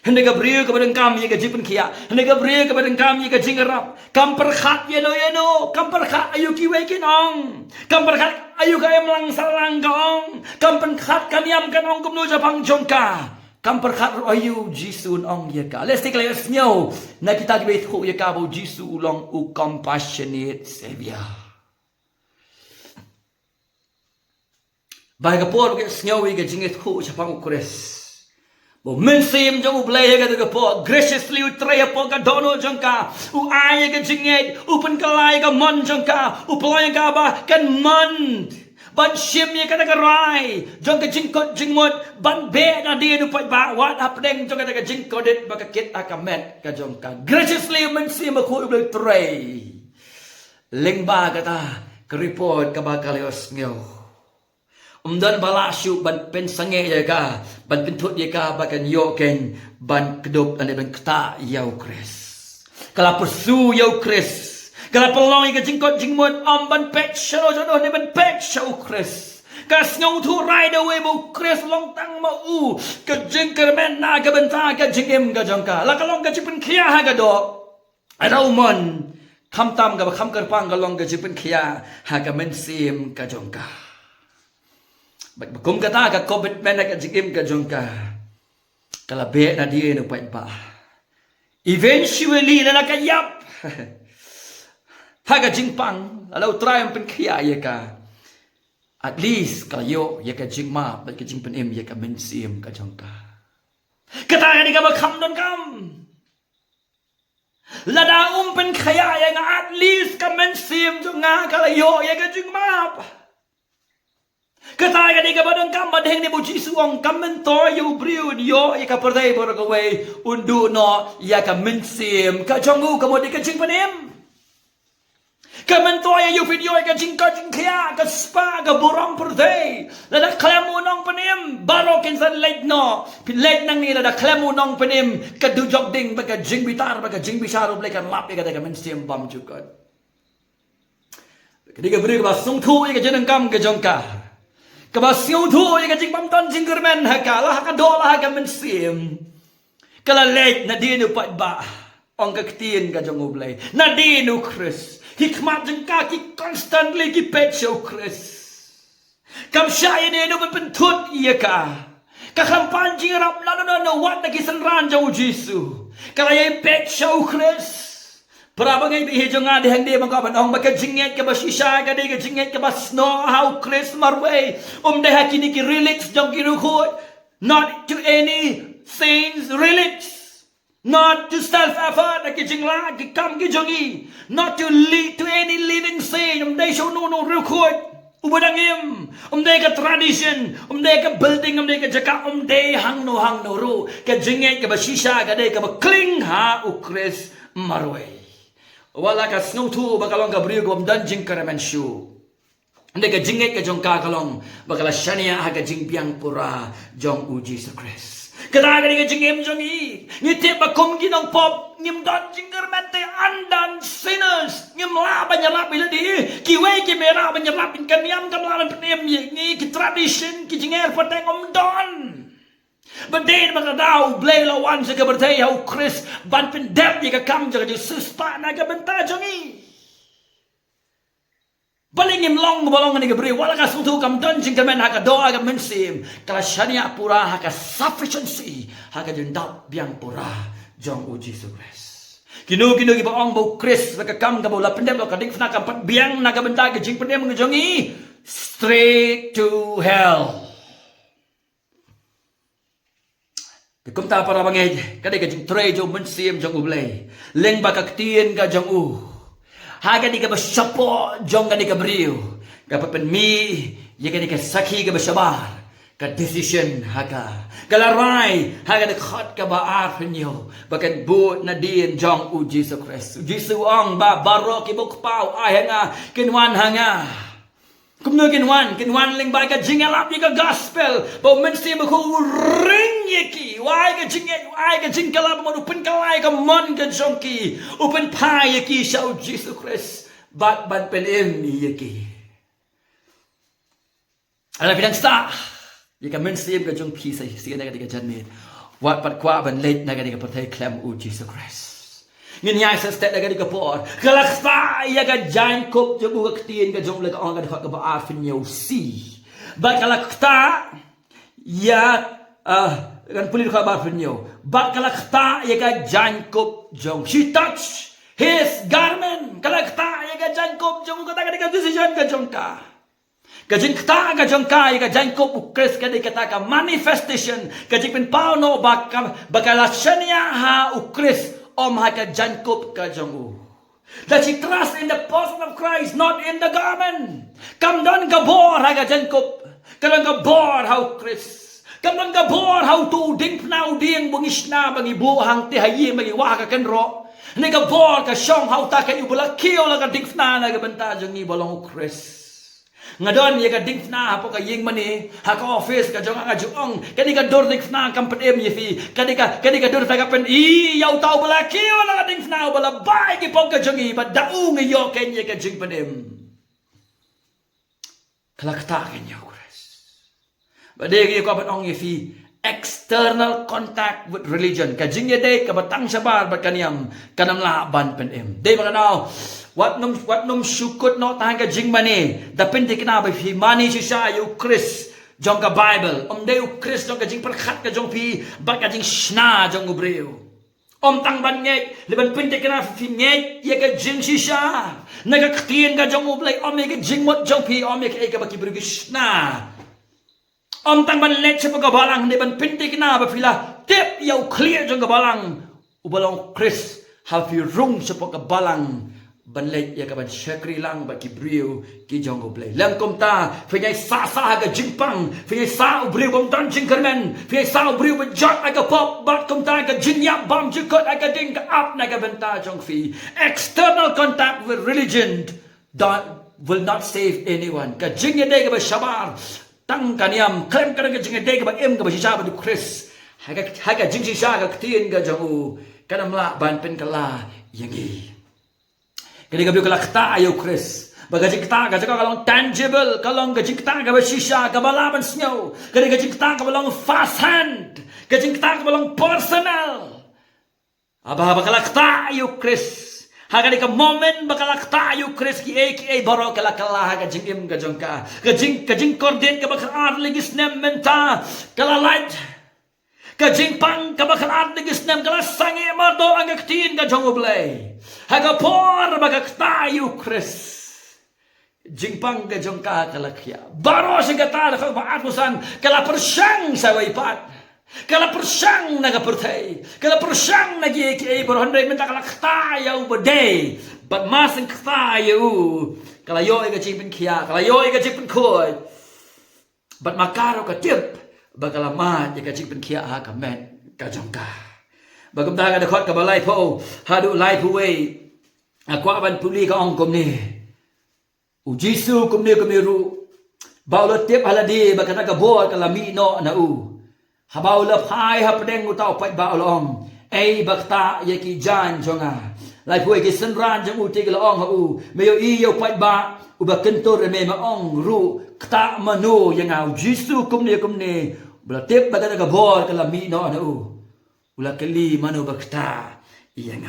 Hende ka brio ka badang kam ye ka jipen kia. Hende ka brio ka badang kam ye ka jingarap. Kam perkat ye no. Kam perkat ayu ki wekin ong. Kam perkat ayu ka em lang salang ka ong. Kam perkat kan yam kan ong kumno Japang jongka. Kam perkat ayu Jisun ong ye ka. Let's take let's know. Na kita gibet ko ye ka bo Jisu ulong u compassionate savior. Baik kapor ke snyawi ke jingit khu Japang Ukris. Bo mensim jong ublay ke kapor graciously utray po ka dono jongka. U ay ke jingit upen kalay ka mon jongka. Uploy ka ba kan mon. Ban shim ye ka nagaray. Jong ka jingkot jingmot ban be na di upat ba wat hapdeng jong ka jingkodit ba ka kit akamet ka jongka. Graciously mensim khu ublay tray. Lingba kata ke report ka ba kalios ngyo. Dan balasyu ban pensange ya ka ban pentut ya ka bakan yoken ban kedop ane ban kta yau kres kala persu yau kres kala pelong ka jingkot jingmon ban pek shalo jodoh ne ban pek shau kres ka snong tu right away bu kres long tang ma u ka jingker men na ka benta ka jingim ka jongka la kalong ka jipen khia ha ka do araumon kham tam ka kham kerpang ka long ka jipen khia ha ka men sim ka jongka. Bakum kata ka commitment ka jikim ka jongka kalabe na di no pa ba eventually na nakayap haga jingpang alaw try ang penkhia ya ka at least kayo ya ka jingma ba ka jingpen ya ka mensim ka jongka kata ni ka bakham don kam lada penkhia ya nga at least ka mensim jonga kalayo ya ka jingma Kata ni ka badang kam badeng ni bu Jisu ong kamen to yu briu yo ya ka perdai bor ka we undu no ya ka mensim ka jongu ka mo di ka jing panem kamen to ya yu video ka jing kya ka spa ka borong perdai la da klemu nong panem baro ken san late no late nang ni la da klemu nong panem ka du jog ding ba ka jing bitar ba ka jing bisaro ble ka lap ya ka mensim bam jukot kadi ka briu ka sung thu ya ka jeneng kam ka jongka Kabasyo tu yang kajing pamton jingkermen hakala hakadola haka mensim. Kala late na dinu pat ba ang kaktiin ka jong ublay. Na dinu Chris. Hikmat jeng kaki constantly ki petso Chris. Kam siya inu pentut iya ka. Kakampan jing rap no wat na kisanran jaw Jisu. Kala yung petso Chris. Para bagay bihidyo nga dihang di mga kapanong magkajingit ka ba sisya ka di kajingit ka ba snow how Chris marway deha kiniki relics jong kinukot not to any saints relics not to self-effort na kijingla kikam kijongi not to lead to any living saint deha siya no rukot Ubadangim, day ka tradition, day ka building, day ka jaka, day hang no ru, ka jingay ka basisha, ka day ka bakling ha ukris marway. Wala ka snow tu bakalong ka briyo gom danjing karaman shu. Day ka jingay ka jong kakalong, bakala shania ha ka jingpiang pura jong uji sa Chris. Kadaga ni ka jingim jong i, ngitip akum ginong pop, ngim danjing karaman te andan sinners, ngim laban nyalap ila di, kiway ki mera banyalapin kaniam kamlaran penem ni ki tradition ki jinger pateng don. Badin magadaw blay lawan sa kabartay how Chris ban pendep ni ka kam jaga di suspa na ka benta jongi. Balingim long balong ni kabri wala ka sutu kam don jing kamen ha ka doa ka mensim kala shania pura ha ka sufficiency ha ka jendap biang pura jong uji sukres. Kinu giba ong bau Chris nakakam ka bau la pendem lo kading fna kampat biang naga benda ke jing pendem ngejongi straight to hell. Kum ta para bangay kadai ka jing tray jong mensim jong ublay leng bakak tien ka jong u haga di ka basyapo jong ka di ka brio ka papen mi ye ka di ka sakhi ka basyabar ka decision haga galaray haga de khat ka ba arnyo bakan bu na din jong u Jesus Christ Jesus ong ba baro ki buk pau ay nga kinwan hanga kumno kinwan ling ba ka jingalap ni ka gospel ba mensi mo ko ring yeki why ka jingay why ka jingkalap mo upen kalay ka mon ka jongki upen pa yeki sa Jesus Christ bat ban pelim yeki ala pinang sta Jika mensim ka jong kisay sige na ka janmin wat pat kwa ban late na ka patay klem u Jesus Christ Ngin sa state na ka por kalaksa ya ka giant kop jong u kaktiin ka jong lag ang ka ka ba afin yo si ba kalakta ya kan pulir ka ba afin yo ba kalakta ya ka giant kop jong she touch his garment kalakta ya ka giant kop jong ka ka decision ka jong ka Kajing kata ka jong kai ka jang ko ukres ka di kata ka manifestation kajing pin pauno bakala shania ha ukres om ha ka jang ko ka jong u that she trust in the person of Christ not in the garment kam don ka bor ha ka jang ko kadang ka bor ha ukres kam don ka bor ha tu ding pnau ding bungis na bagi buhang ti hayi bagi wa ka kenro ni ka bor ka shong ha ta ka ibula kio la ka ding na na ka banta jong ni bolong ukres Ngadon ya ka ding na hapo ka ying mani ha ka office ka jong nga juong kani ka dor ding na kam pedem yefi kani ka dor ta ka pen I yaw tau bala kiyo na ding na bala bai ki pong ka jong I ba daung yo ken ye ka jing pedem kalakta ken yo Chris ba de ki ko ban ong yefi external contact with religion ka jing ye de ka batang sabar ba kaniam kanam la ban pedem de mga now Wat num syukut no tahan ka jing mani dapin di kena ba fi mani si sa yu Chris jong ka Bible de yu Chris jong ka jing perkhat ka jong pi ba ka jing shna jong ubreu tang ban ngek liban pin di kena fi ngek ye ka jing si sa naga ktien ka jong ublay ka jing mot jong pi ka ba ki brigi shna tang ban let sa pagkabalang liban pin di kena ba fila tip yaw clear jong ka balang ubalong Chris have you rung sa pagkabalang banlay ya ka ban shakri lang ba ki brio ki jongo play lam kom ta phai sa ga jingpang phai sa brio kom tan jing kermen phai sa brio ba jot aga pop bat kom ta ga jinya bam jikot aga ding ka up na ga benta jong fi external contact with religion will not save anyone ka jing ye de ga ba shabar tang kaniam klem ka ga jing ye de ga ba em ga ba sha ba du Chris haga jing sha ga tien ga jongo kanam la ban pen kala yangi Kani gabi kalakta ayo Chris. Bagajik ta ka kalong tangible, kalong gajik ta ka shisha ka balaban snow. Kani gajik ta ka balong fast hand. Gajik ta ka balong personal. Aba bakalakta ayo Chris. Hagani ka moment bakalakta ayo Chris ki aka baro kalakala ka jingim ka jongka. Kajing kordin ka bakar ligis nem menta kalalad. Kajing pang kabakalaan ni gisnem kala sangi mardo ang aktin ka jong ublay. Hagapor magaktayo Chris. Jing pang ka jong kakalakya. Baro si katala kang maatusan kala persyang sa waypat. Kala persyang nagapurtay. Kala persyang nag-iiki baro handay menta kalaktayo baday. But masang ktayo kalayo ay kajing pen kia, kalayo ay kajing pen koy. Bat makaro ka tip, bagalamat ay kajing pen kia ha kamen kajong ka. Bagam ta ka dakot ka balay po, hadu lay po way, akwa ban puli ka ong kum ni. U Jisu kum ni ru, bawla tip haladi bakana ka bol kalami no na u. Habawla pai hapdeng utaw pai bawlong, ay bakta yaki jan jonga. Lai puai ki senran jang u tig laong ha u meyo iyo pai ba u ba kentor me ma ong ru kta manu yang au Jisu kum ni bla tip ba ka bol kala mi no na u ula kali manu ba kta yang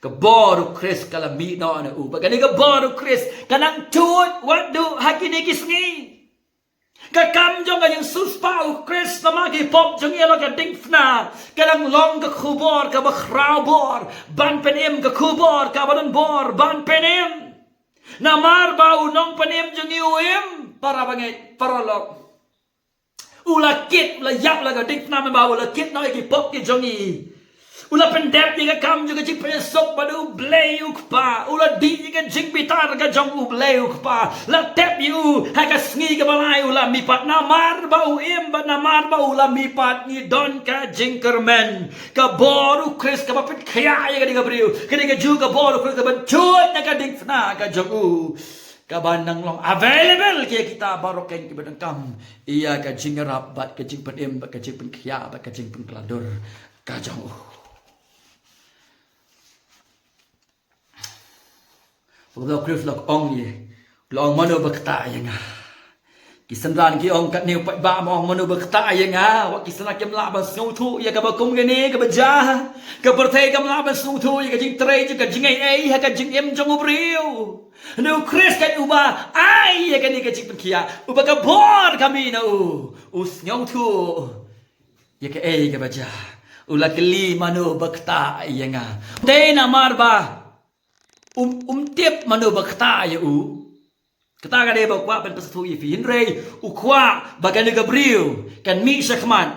ka bor Chris kala mi no na u ba ka ni ka bor Chris kanang tuot what do hakini kisngi ka kam jong ka yung suspa u Chris na magi pop jong yelo ka dingfna kanang long ka kubor ka bakraw bor ban penim ka kubor ka banon bor ban penim na marba u nong penim jong iuim para bangit para lok ula kit ula yap la ka dingfna me ba ula kit no ki pop ki jong i ula pendep ni ka kam jong ka jing pesok badu blay ukpa ula di ni ka jing bitar ka jong u blay ukpa la tep yu ha ka sngi ka balay ula mipat na marba u im ba na marba ula mipat ni don ka jing kermen ka boru Chris ka papit kaya ya ka di ka briu ka di ka ju ka boru Chris ka ban chut na ka ding fna ka jong u ka banang long available kaya kita baroken ki badang kam iya ka jing rap bat ka jing penim ba ka jing pen kaya ba ka jing pen kladur ka jong u Pagdaw Chris lok ong ye, long mano bakta yang kisanran ki ong kat new pai ba mong mano bakta yang wa kisana kem la ba snu thu ya ka ba kum gani ka ba ja ka perthai kam la ba snu thu ya ka jing trei ka jing ai ha ka jing em jong ubriu no Chris ka uba ai ya ka ni ka jing kia uba ka bor kami no snu thu ya ka ai ka ba ja ula kli mano bakta yang te na marba tip manu bakta ya u kata ka de bakwa ben pasatu ifi hinrei u kwa bagani gabriel kan mi shakman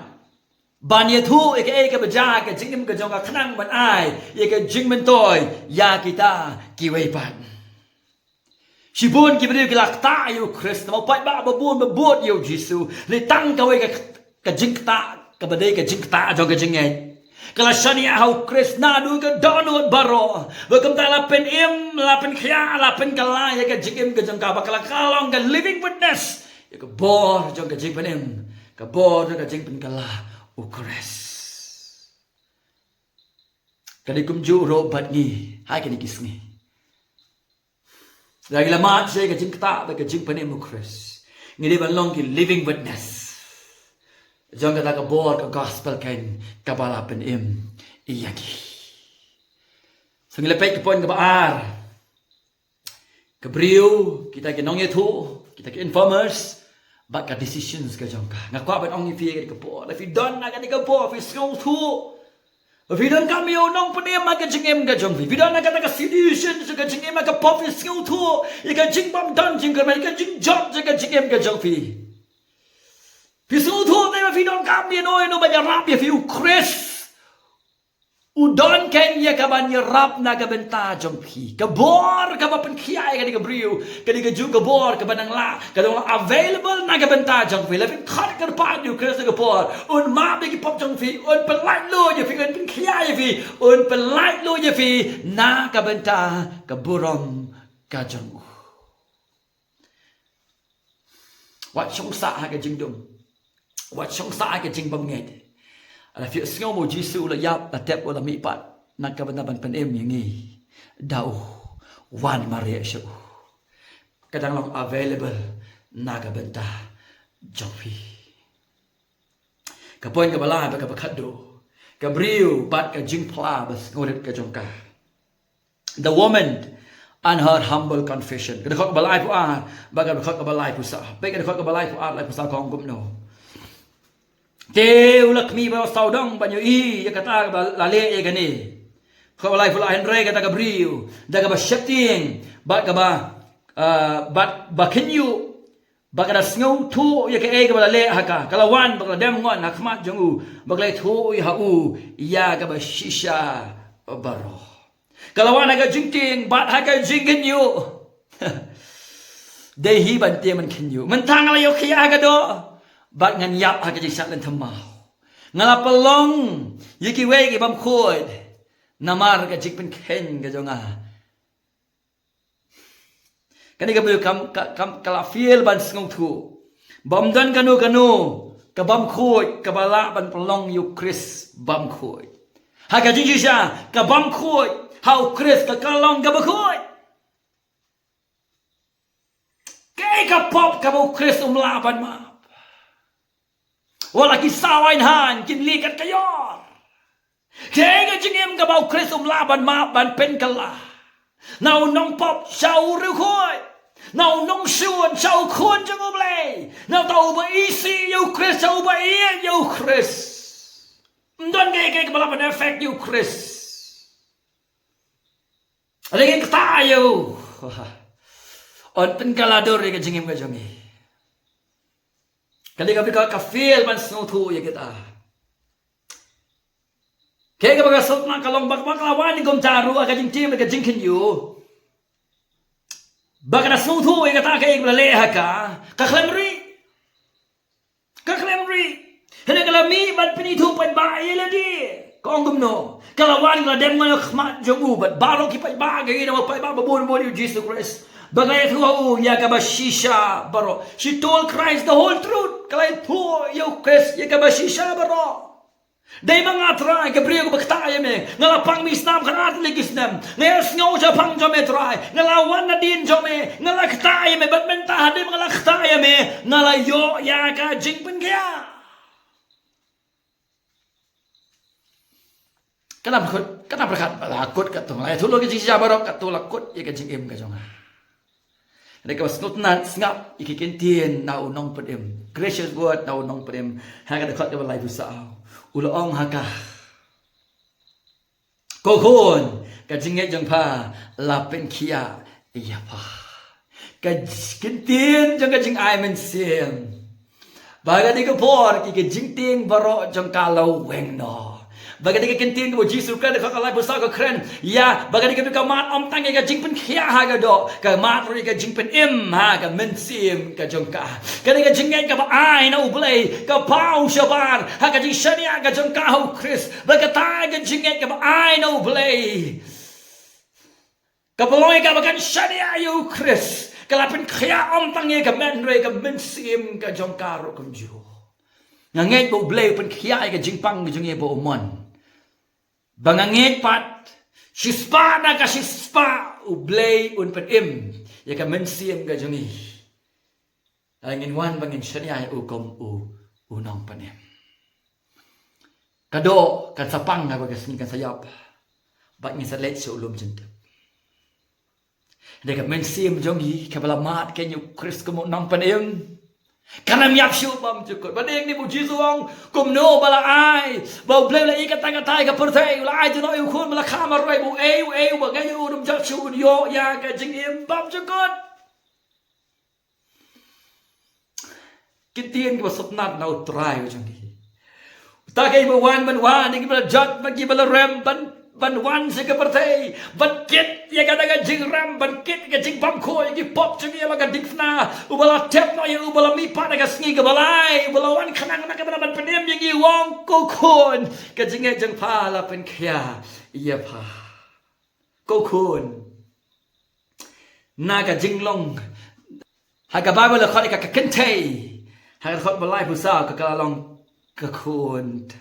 ban ye thu e ka baja ka jingim ka jonga khnang ban ai ye ka jingmen toy ya kita ki wei pan shibun gabriel ki lakta yu Christ mo pai ba babun babot yu Jisu le tang ka wei ka jingta ka badai ka jingta jonga jingai Kala shania hau Chris na du ka donu baro bakam ta lapen im lapen khya lapen kala ya ka jigim ka jangka bakala kalong ka living witness ya ka bor jong ka jing penim ka bor ka jing pen kala u Chris kadi kum ju ro bat ni hai ka ni kisni lagi lama saya ka jing ta ba ka jing penim u Chris ngidi ban long ki living witness Jong kata ka bor ka gospel kain kabala pen im iyagi. So ngilepay ka poin ka baar. Kabriu kita ka nong yetu, kita ka informers, but ka decisions ka jong ka. Ngakwa ban ong ifi ka po. If you don't na ka po, if you snow tu. If you don't come yo nong pen im ka jingim ka jong. If you don't na ka solutions ka jingim ka pop you snow tu. Ika jing bam don jing ka jing job ka jingim ka jong fi. Pisu tu tapi fi don kam dia no banyak rap ya fi Chris. Udon ken ya ka ban ya rap na ka benta jong pi. Ka bor ka ba pen kiai ka di ka briu, ka di ka ju ka bor ka banang la, ka dong available na ka benta jong pi. Lain khat ka pa du Chris ka bor. Un ma bi ki pop jong pi, un pen light lo ya fi un pen kiai fi, un pen light lo ya fi na ka benta ka burong ka jong. Wat song sa ha ka jing dum. Wat song sa ka jing bam nget ala fi sngo mo Jisu la yap la tep wala mi pat nak ka ban pen em ngi dau wan maria shu kadang long available naga benta jofi ka poin ka bala ba ka khaddo ka briu bat ka jing pla bas ngoret ka jongka the woman and her humble confession ka khot balai pu a ba ka khot ka balai pu sa ba ka khot ka balai pu a lai pu sa kong gum no te ulak mi ba saudong banyo i ya kata la le e gani ko lai fu la henre kata ka briu daga ba shifting ba ka ba bat ba kenyu ba ka sngo tu ya ka e ka ba le ha ka kalawan ba ka dem ngon hakmat jongu ba ka tu ha u ya ka ba shisha baro kalawan ha ka jingting bat ha ka jinggen yu Dehi ban te man kinyu. Mentang ala yo khia ga do. Bat ngan yap ha ka jing sat len thamau. Ngala pelong yiki we ki bam khoi. Namar ka jing pen ken ga jonga. Kani ka bil kam kala feel ban ngong thu. Bam dan kanu ka bam khoi ka bala ban pelong yu Chris bam khoi. Ha ka jing sha ka bam khoi hau Chris ka kalong ka ba khoi. Kay ka pop ka mo Chris laban ma. Wala ki sawain han kin likat kayor. Kaya nga jingim ka bao Chris laban ma ban pen kala. Nào nong pop sao rêu khôi. Nào nong suon sao khôn cho ngô blay. Nào tàu ba isi yêu Chris sao ba iya yêu Chris. Mdon kaya ka balaban effect yêu Chris. Aligin ka tayo. On pen kalador ka jingim ka jongi. Kali kami ka feel man snow thu ya kita. Kaya ka baga sot na kalong lawan ni gom taru aga jing team aga jing kinyu. Baga na snow thu ya kita kaya ka leha ka. Kaklemri. Hena kalami bat pinithu pan ba ila di. Kong gumno. Kalawan ka dem ngana khmat jogu bat baro ki pa ba ga ina pa ba babon yu Jesus Christ. Bagay thu ya ka ba shisha baro. She told Christ the whole truth. Kalay thu yu Chris ya ka ba shisha baro. Day mga try ka priyo ko bagtaya me. Ngalapang mi snam kanat ligis nem. Ngayas ngaw sa pang jome try. Ngalawan na din jome. Ngalaktaya me bat mentahan di mga laktaya me. Ngalayo ya ka jingpin kaya. Kenapa lakut katung lai tulog ka shisha baro katulakut ya ka jingim ka jonga. Mereka wasnut nan ngap ikikintin na unong pedem. Gracious word na unong pedem. Hanga dekat dengan life usau. Uloong haka. Kokon kajinge jeng pa lapen kia iya pa. Kakintin jeng kajing ai men sim. Baga di kapor kikijing ting baro jeng kalau weng no. Baga di kintin ko Jesus kan ka kalay busa ka kren ya baga di ka mat om tang ka jingpen khia ha ga do ka mat ri ka jingpen im ha ka men sim ka jongka ka di ka jingen ka ba ai na ublay ka pau shabar ha ka jing shania ka jongka ho Chris baga ta ka jingen ka ba ai na ublay ka poloy ka bagan shania yo Chris ka lapin khia om tang ka men ri ka men sim ka jongka ro kum ju nganget bo ublay pen khia ka jingpang ka jong bo umon bangangit pat shispa na ka shispa ublay un pat im ya ka mensiem ka jongi angin wan bangin shania u kom unong panem kado kan sapang na bagas ni kan sayap bat ni salet sa ulum jente de ka mensiem jongi ka balamat kenyu Chris ko nong panem karena miap siu bam cukut. Badeng ni bu jisuang kumno bala ai. Bau bleu la ikat tangatai ka pertai la ai tu no iu kun bala kamar roi bu eu ba ga yu dum jak siu yo ya ka jing im bam cukut. Kitien ki basot nat na utrai jang ki. Ta kai bu wan ban wan ni bala jat bagi bala rem ban wan se ka pertai ban kit ya ga daga jing ram ban kit ka jing bam ko ki pop jing ya ga dikna ubala tep no ya ubala mi pa daga sngi ka balai ubala wan khanang na ka ban penem yang wong ko kon ka jing ya jang pa la pen khia ya pa ko kon na ka jing long ha ka bible la khot ka kentei ha ka khot balai pusa ka ka long ka kon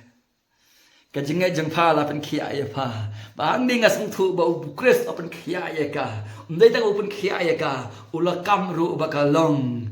kajinga jeng pa la pen khia ya pa bang ding asung thu ba Chris open khia ya ka umdai ta open khia ya ka ulakam ru ba ka long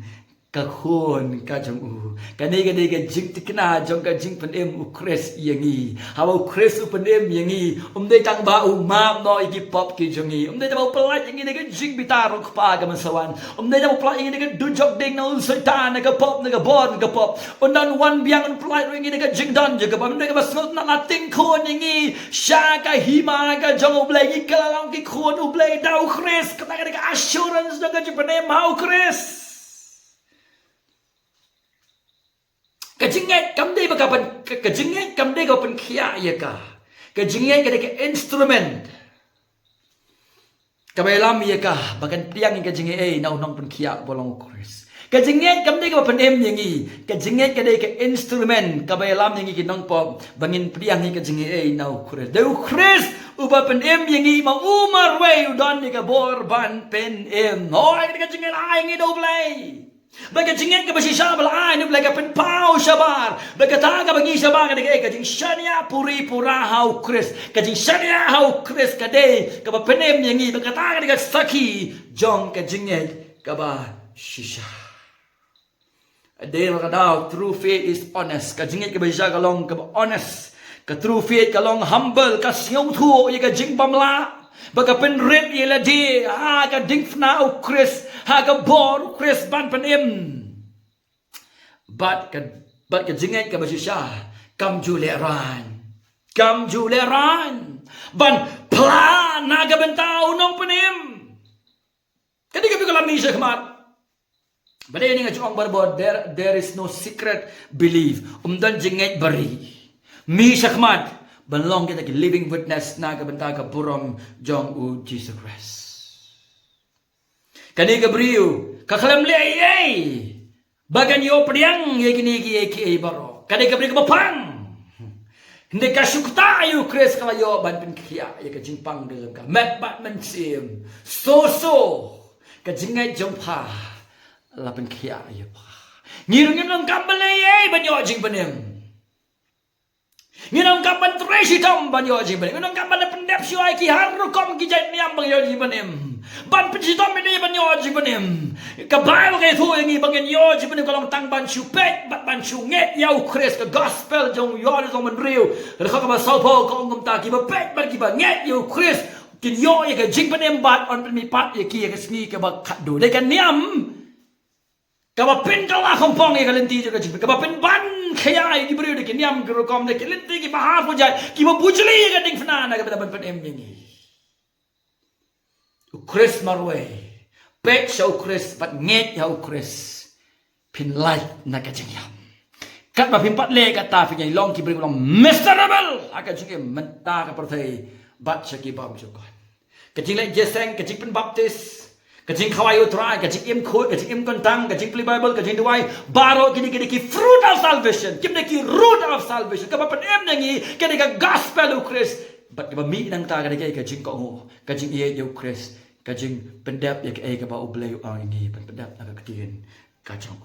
ka khon ka jong u ka ni ka jing tikna jong ka jing pen em u Chris yangi ha ba Chris u pen em yangi umdai tang ba u mam no iki pop ki jongi umdai ta ba plat yangi ka jing bitar ro pa ka masawan umdai ta ba plat yangi ka dun jok ding no sultan ka pop ka bon ka pop unan wan biang un plat yangi ka jing dan je ka ba umdai ka basnot na nating khon yangi sha ka hima ka jong ublay ki kalang ki khon ublay dau Chris ka ta ka assurance na ka jing pen em how Chris kajinget kam dei baka pan kajinget kam dei ka pan khia ya ka kajinget ka de instrument Kabelam ye ka bakan priang ka jinge na unong pen kia bolong Chris. Ka jinge kam de ka pen yengi ka jinge ka de ka instrument kabelam yengi ki nong po bangin priang ka jinge na Chris. De Chris uba pen yengi ma umar we udon ni ka bor ban pen Hoy ka jinge la yengi do play. Baga jinge ka basi shabal ay nu ka pen pau shabar. Baga ta ka bagi shabar ka de ka jing shania puri pura hau Chris. Ka jing shania hau Chris ka de ka ba pen yengi baga ta ka de ka saki jong ka jinge ka ba shisha. Adel kadao true faith is honest. Ka jinge ka ba sha ka long ka honest. Ka true faith ka long humble ka siong thu ye ka jing bamla. Baga pen red ye la di ha ka ding fna o Chris ha ka bor Chris ban pen but ka jinge ka ba sha kam juleran ban plan na ka bentao nong pen kadi ka bikolam ni siya kamat. But ini nga chong barbo there is no secret belief. Dan jinget bari. Mi sakmat banlong kita ki living witness na ka benta ka burong jong u Jesus Christ. Kani ka briu ka kalam le ay. Bagan yo priang ye kini ki baro. Kani ka briu ka mapang. Hindi ka syukta ayo Chris ka yo ban pin kia ye ka jingpang de ka met bat man sim. So ka jinget jong pa. Lapan kia ya pa. Ngirungin lang kampal na ye banyo jing panim. Nginong kapan tresi tom banyo jing panim. Nginong kapan na pendep siya ki haru kom ki jait niam banyo jing panim. Ban pensi tom ini banyo jing panim. Kabayo kay thu yang ibangin yo jing panim kalong tang ban siu pet bat ban siu nget yau Chris ka gospel jong yo jong menriu. Lekha ka ba saupo ko ngom ta ki ba pet ban ki ba nget yau Chris. Kin yo ye ka jing panim bat on mi pat ye ki ka sngi ka ba kado de kan niam. Kaba pin kala kompong ka lenti juga jing. Kaba pin ban kaya di beri de kinyam guru kom de lenti ki bahar pujai ki mo bujli ka ding fna na ka ban ban ni. Chris marwe. Pek show Chris but nget ya Chris. Pin light na ka jingyam. Kat ba pin pat le ka ta fi long ki beri long miserable aka jing menta ka perthai bat shaki bam jukon. Ka jing le jeseng ka jing pin baptist. Kajing kawayo try, kajing im khoi, kajing im kontang, kajing play Bible, kajing duai baro kini ki fruit of salvation, kini ki root of salvation. Kaba pen em nangi kini ka gospel u Chris. But kaba mi nang ta kini kajing ko ngo, kajing iye u Chris, kajing pendap ya ke kaba ublay u ang ngi pendap na katin kajong.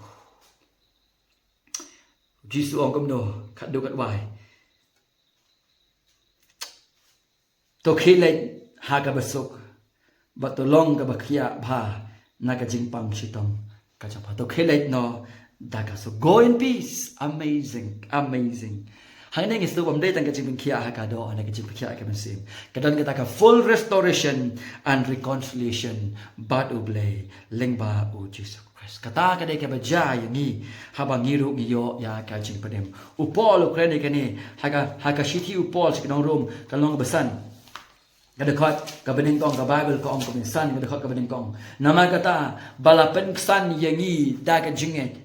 Jisu ang kumno kadu kat wai. To kilay haga basok. But to long ka bakia ba na ka jingpang sitong kachapa to kelait no daga so go in peace. Amazing hangning is to day tang ka jingpang kia ha ka do na ka jingpang kia ka masim kadon kita ka full restoration and reconciliation but ublay lingba u Jesus Christ kata ka de ka baja yangi habang ngiru ngiyo ya ka jingpadem upol ukraine kani ha ka shiti upol sikinong room kalong basan. Kadekot kabening kong ka Bible ko ang kuminsan kadekot kabening kong nama kata balapen ksan yangi da ka jinget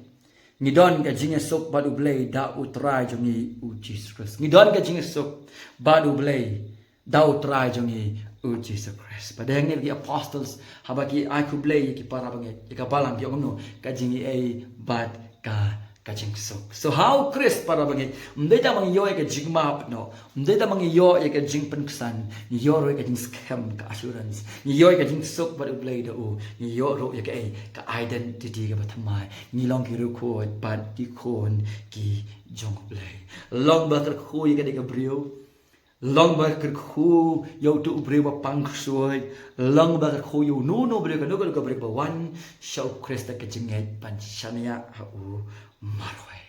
ngidon ka jinget sok badu blay da utray jongi u Jesus Christ ngidon ka jinget sok badu blay da utray jongi u Jesus Christ padang ni apostles habaki aku blay ki para banget ka balang ki omno ka jingi ay bad ka kajing sok. So how Chris para bangi mday ta mang yoy ka jing map no mday ta mang yoy ka jing penksan ni yoy ka jing scam ka assurance ni yoy ka jing sok ba ublay da u ni yoy ka ka identity ka bathamai ni long ki ru ko bad ki kon ki jong ublay long ba ka khu ka de ka brio long ba ka khu yo tu brio ba pang suoi long ba ka khu yo no brio ka no ka brio ba one show Chris ta ka jing ngai pan shania ha u marway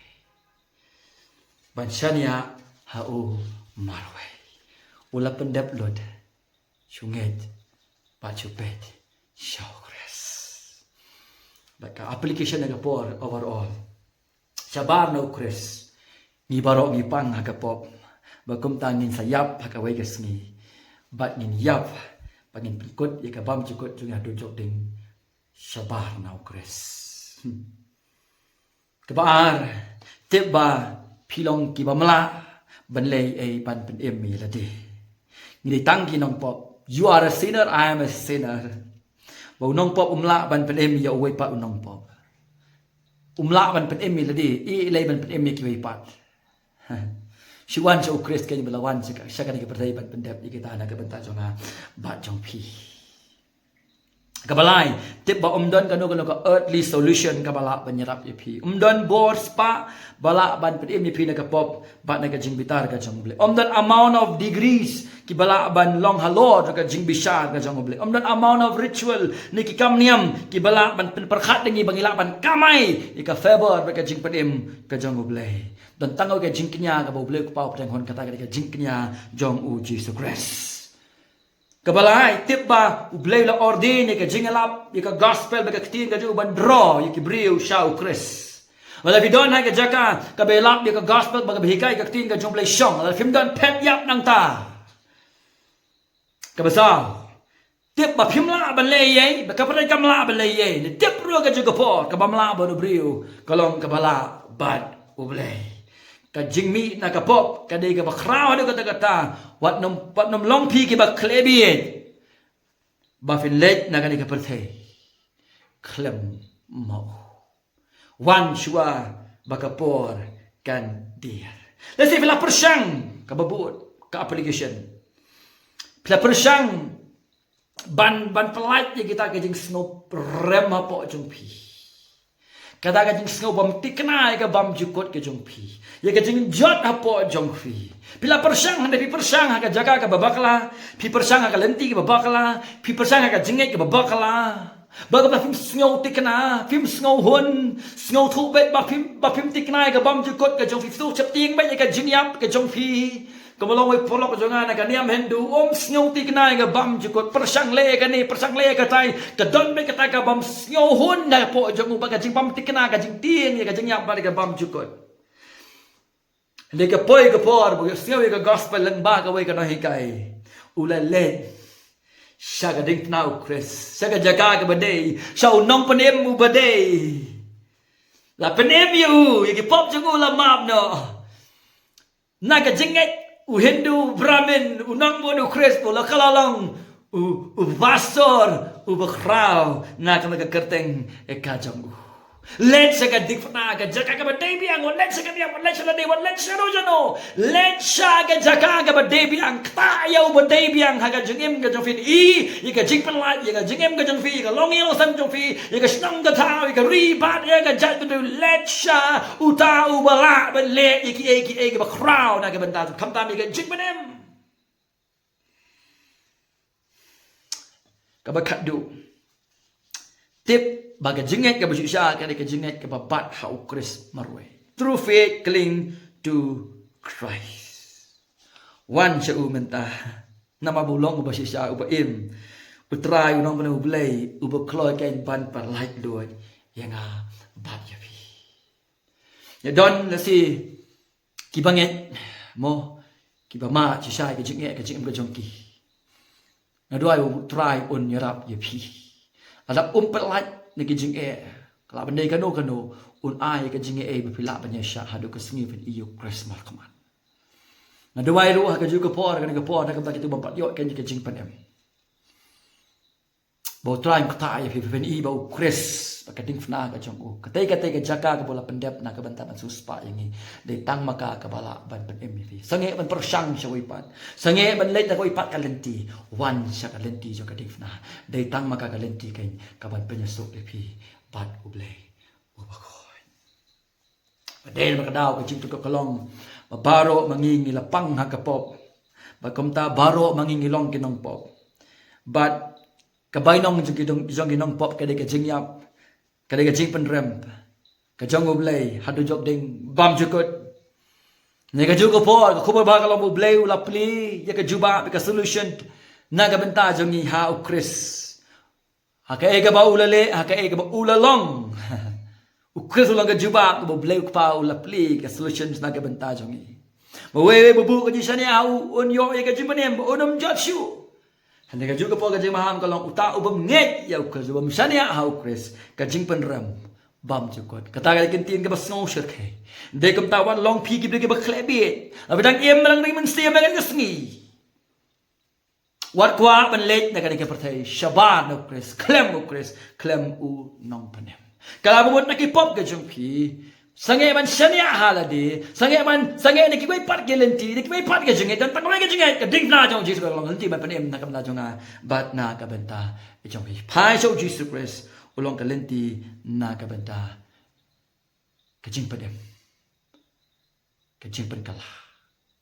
banshania hau marway ula pendap lod sunget pachupet showcres baka application na por overall sabar no Chris ni baro ni pang hagapop bakum tangin sayap hakaway gasngi bat nin yap pangin pikot yakabam chukot junga dojok ding sabar no Chris Kebaar, tiba pilong kiba mela, banlay ay pan pen mi ladi. Ngili tangki nong pop, You are a sinner, I am a sinner. Ba unong pop umla ban pen em ya uway pa unong pop. Umla ban pen em la di I ilay ban pen em ki way pat. Si wan sa ukris kay balawan siya kanang pertay ban pen dep kita na kabanta jonga ba jong pi. Kabalay, tip ba umdon kano ka earthly solution kabala banyarap ipi. Umdon bor spa bala ban pen em ipi nakapop ba nagajing bitar ka jong ble. Umdon amount of degrees kibala ban long halor ka jing bisar ka jong ble. Umdon amount of ritual ni kikam niam kibala ban perkhat dengi bangila ban kamay ika favor ka jing pen em ka jong ble. Dan tangaw ka jing knya ka ble ko pa patang hon kata ka jing knya jong u Jesus Christ. Kabalay, tip ba, ublay la ordin, ka jingalap, ka gospel, ka katin, ka juban draw, ka briw, siya o Chris. Wala fi don hay ka jaka, ka belap, ka gospel, ka bihikay, ka katin, ka jumblay siyong. Wala fi don pep yap ng ta. Kabasaw, tip ba, pimla ba layay, ba kapatay kamla ba layay, ni tip ro ka jugapor, ka bamla ba no briw, kalong kabala, bad, ublay. Ka jingmi na kapop kadai ka bakraw do kata-kata wat nom long pi ki ba klebiet ba fin let na kani ka perthei klem mau wan shua bakapor kan dir let's say pila persyang ka babut ka application pila persyang ban pelait kita ka jing snow rem po jong pi kada ka jing snow bam tikna ka bam jukot ka jong pi ya ka jing jot hapo jong pi pila persyang handa pi persyang ka jaga ka babakla pi persyang ka lenti ka babakla pi persyang ka jingai ka babakla baga ba pim snow tikna pim snow hun snow thu bet ba pim tikna ka bam jukot ka jong pi su chap ting ba ka jing yap ka jong pi kamalong way polok jonga na kaniam hendu snow tikna ka bam jukot persyang le ka ni persyang le ka tai ka don be ka tai ka bam snow hun na po jong ba ka jing bam tikna ka jing ting ka jing yap ba ka bam jukot Hindi ka poy ka por, snow ka gospel lang ba ka way ka nahikay ulalet siya ka ding tnaw Chris siya ka jaga ka baday siya unong panem mo baday la panem yu yung pop jong ula map no na ka jingay Hindu, Brahmin, unang mo no Chris po, lakalalong, pastor, bakraw, na ka nagkakarteng ekajang let siya ka dikfana ka jaka ka ba debiang, let siya ka diyan, let siya na diwan, let siya no jano, let siya ka jaka ka ba debiang, ktayaw ba debiang, haga jingim ka jong fin, ika jingpan lat, ika jingim ka jong fi, ika longil san jong fi, ika snang ka tao, ika ribat, ika jat ka let siya, utao bala, ba let, iki ba kraw, na ka banta, kamtam, ika jingpanem. Kabakadu. Tip baga jinget ka basya ka ka jinget ka babat hau Chris marwe. Through faith cling to Christ. Wan siya umenta na mabulong ba siya ubaim. Utray unang manublay ubakloy kain ban par light doy yang bat yapi. Ya don na si kibanget mo kibama siya ka jinget ka jingem ka jongki. Na doy utray un yarap yapi. Adap umpelait ni kijing kalau benda kano un ai kijing bepila banyak syah hadu kesengi pen iyo Chris markaman. Na dawai ruah ka juga por kan ka por nak kita bampat yok kan kijing panem. Bau try kata ai pen i bau Chris pakading fna ka jong katai ka jaka ka bola pendep na ka bantaban suspa yang de tang maka ka bala ban pen mi sange ban persyang sya wipat sange ban leit ka wipat kalenti wan sya kalenti jo ka dingfna de tang maka kalenti kain ka ban penyesuk lepi bat ublay ubakoy padel maka daw ka jing ka kalong mabaro mangingi lapang ha ka pop bagkomta baro mangingilong kinong pop but kabaynong jong ginong pop kada ka jingyap kada ka jing penrem ka jong ublay hadu job ding bam jukut ne ka jugo po ka kubar ba kalong ublay ula pli ya ka juba ka solution na ka benta jong ni ha o Chris ha ka ega ba ulale ha ka ega ba ulalong o Chris ulang ka juba ka ublay pa ula pli ka solution na ka benta jong ni mawewe bubu ka di siya niya unyo ya ka jimanem unum jotshu Handa ka juga po kajing maham kalong uta ubam nget ya ukaz ubam sania ha ukres kajing penram bam jukot kata ka kintin ka basngo shirke de kam tawan long pi ki ba klebi abidang em lang ring men stem lang kasngi วัดกว่าบันเล็กในการเก็บประเทศชาวบ้านอุกฤษเคลมอุกฤษเคลมอูน้องพเนมกลาบุตรนักพบกับจงพีสังเกตมันเชนียฮาลดีสังเกตนักไม่ปัดเกลันตีนักไม่ปัดกับจงเกตันตั้งไว้กับจงเกตดิ้งหน้าจงจีสุกลองลันตีมันพเนมนักกำลังจงอาบัดนากับเบนตาจงพีพายโชจีสุกฤษอุลองกับลันตีนากับเบนตากับจิงพเนมกับจิงเป็นกลา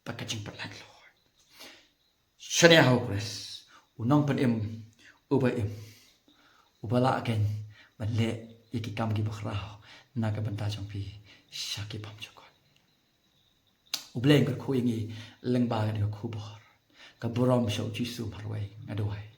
ปะกับจิงเป็นแลนด์ลอร์ดเชนียฮาอุกฤษอุน้องพเนมอุบะเอ็มอุบะละกันมันเละอีกกรรมกี่บักราวนากับเบนตาจงพีSyakib hamjokon. Ubleng ker khu ingi leng ba ga ko bor. Ka borom shau jisu marwai ngadoi.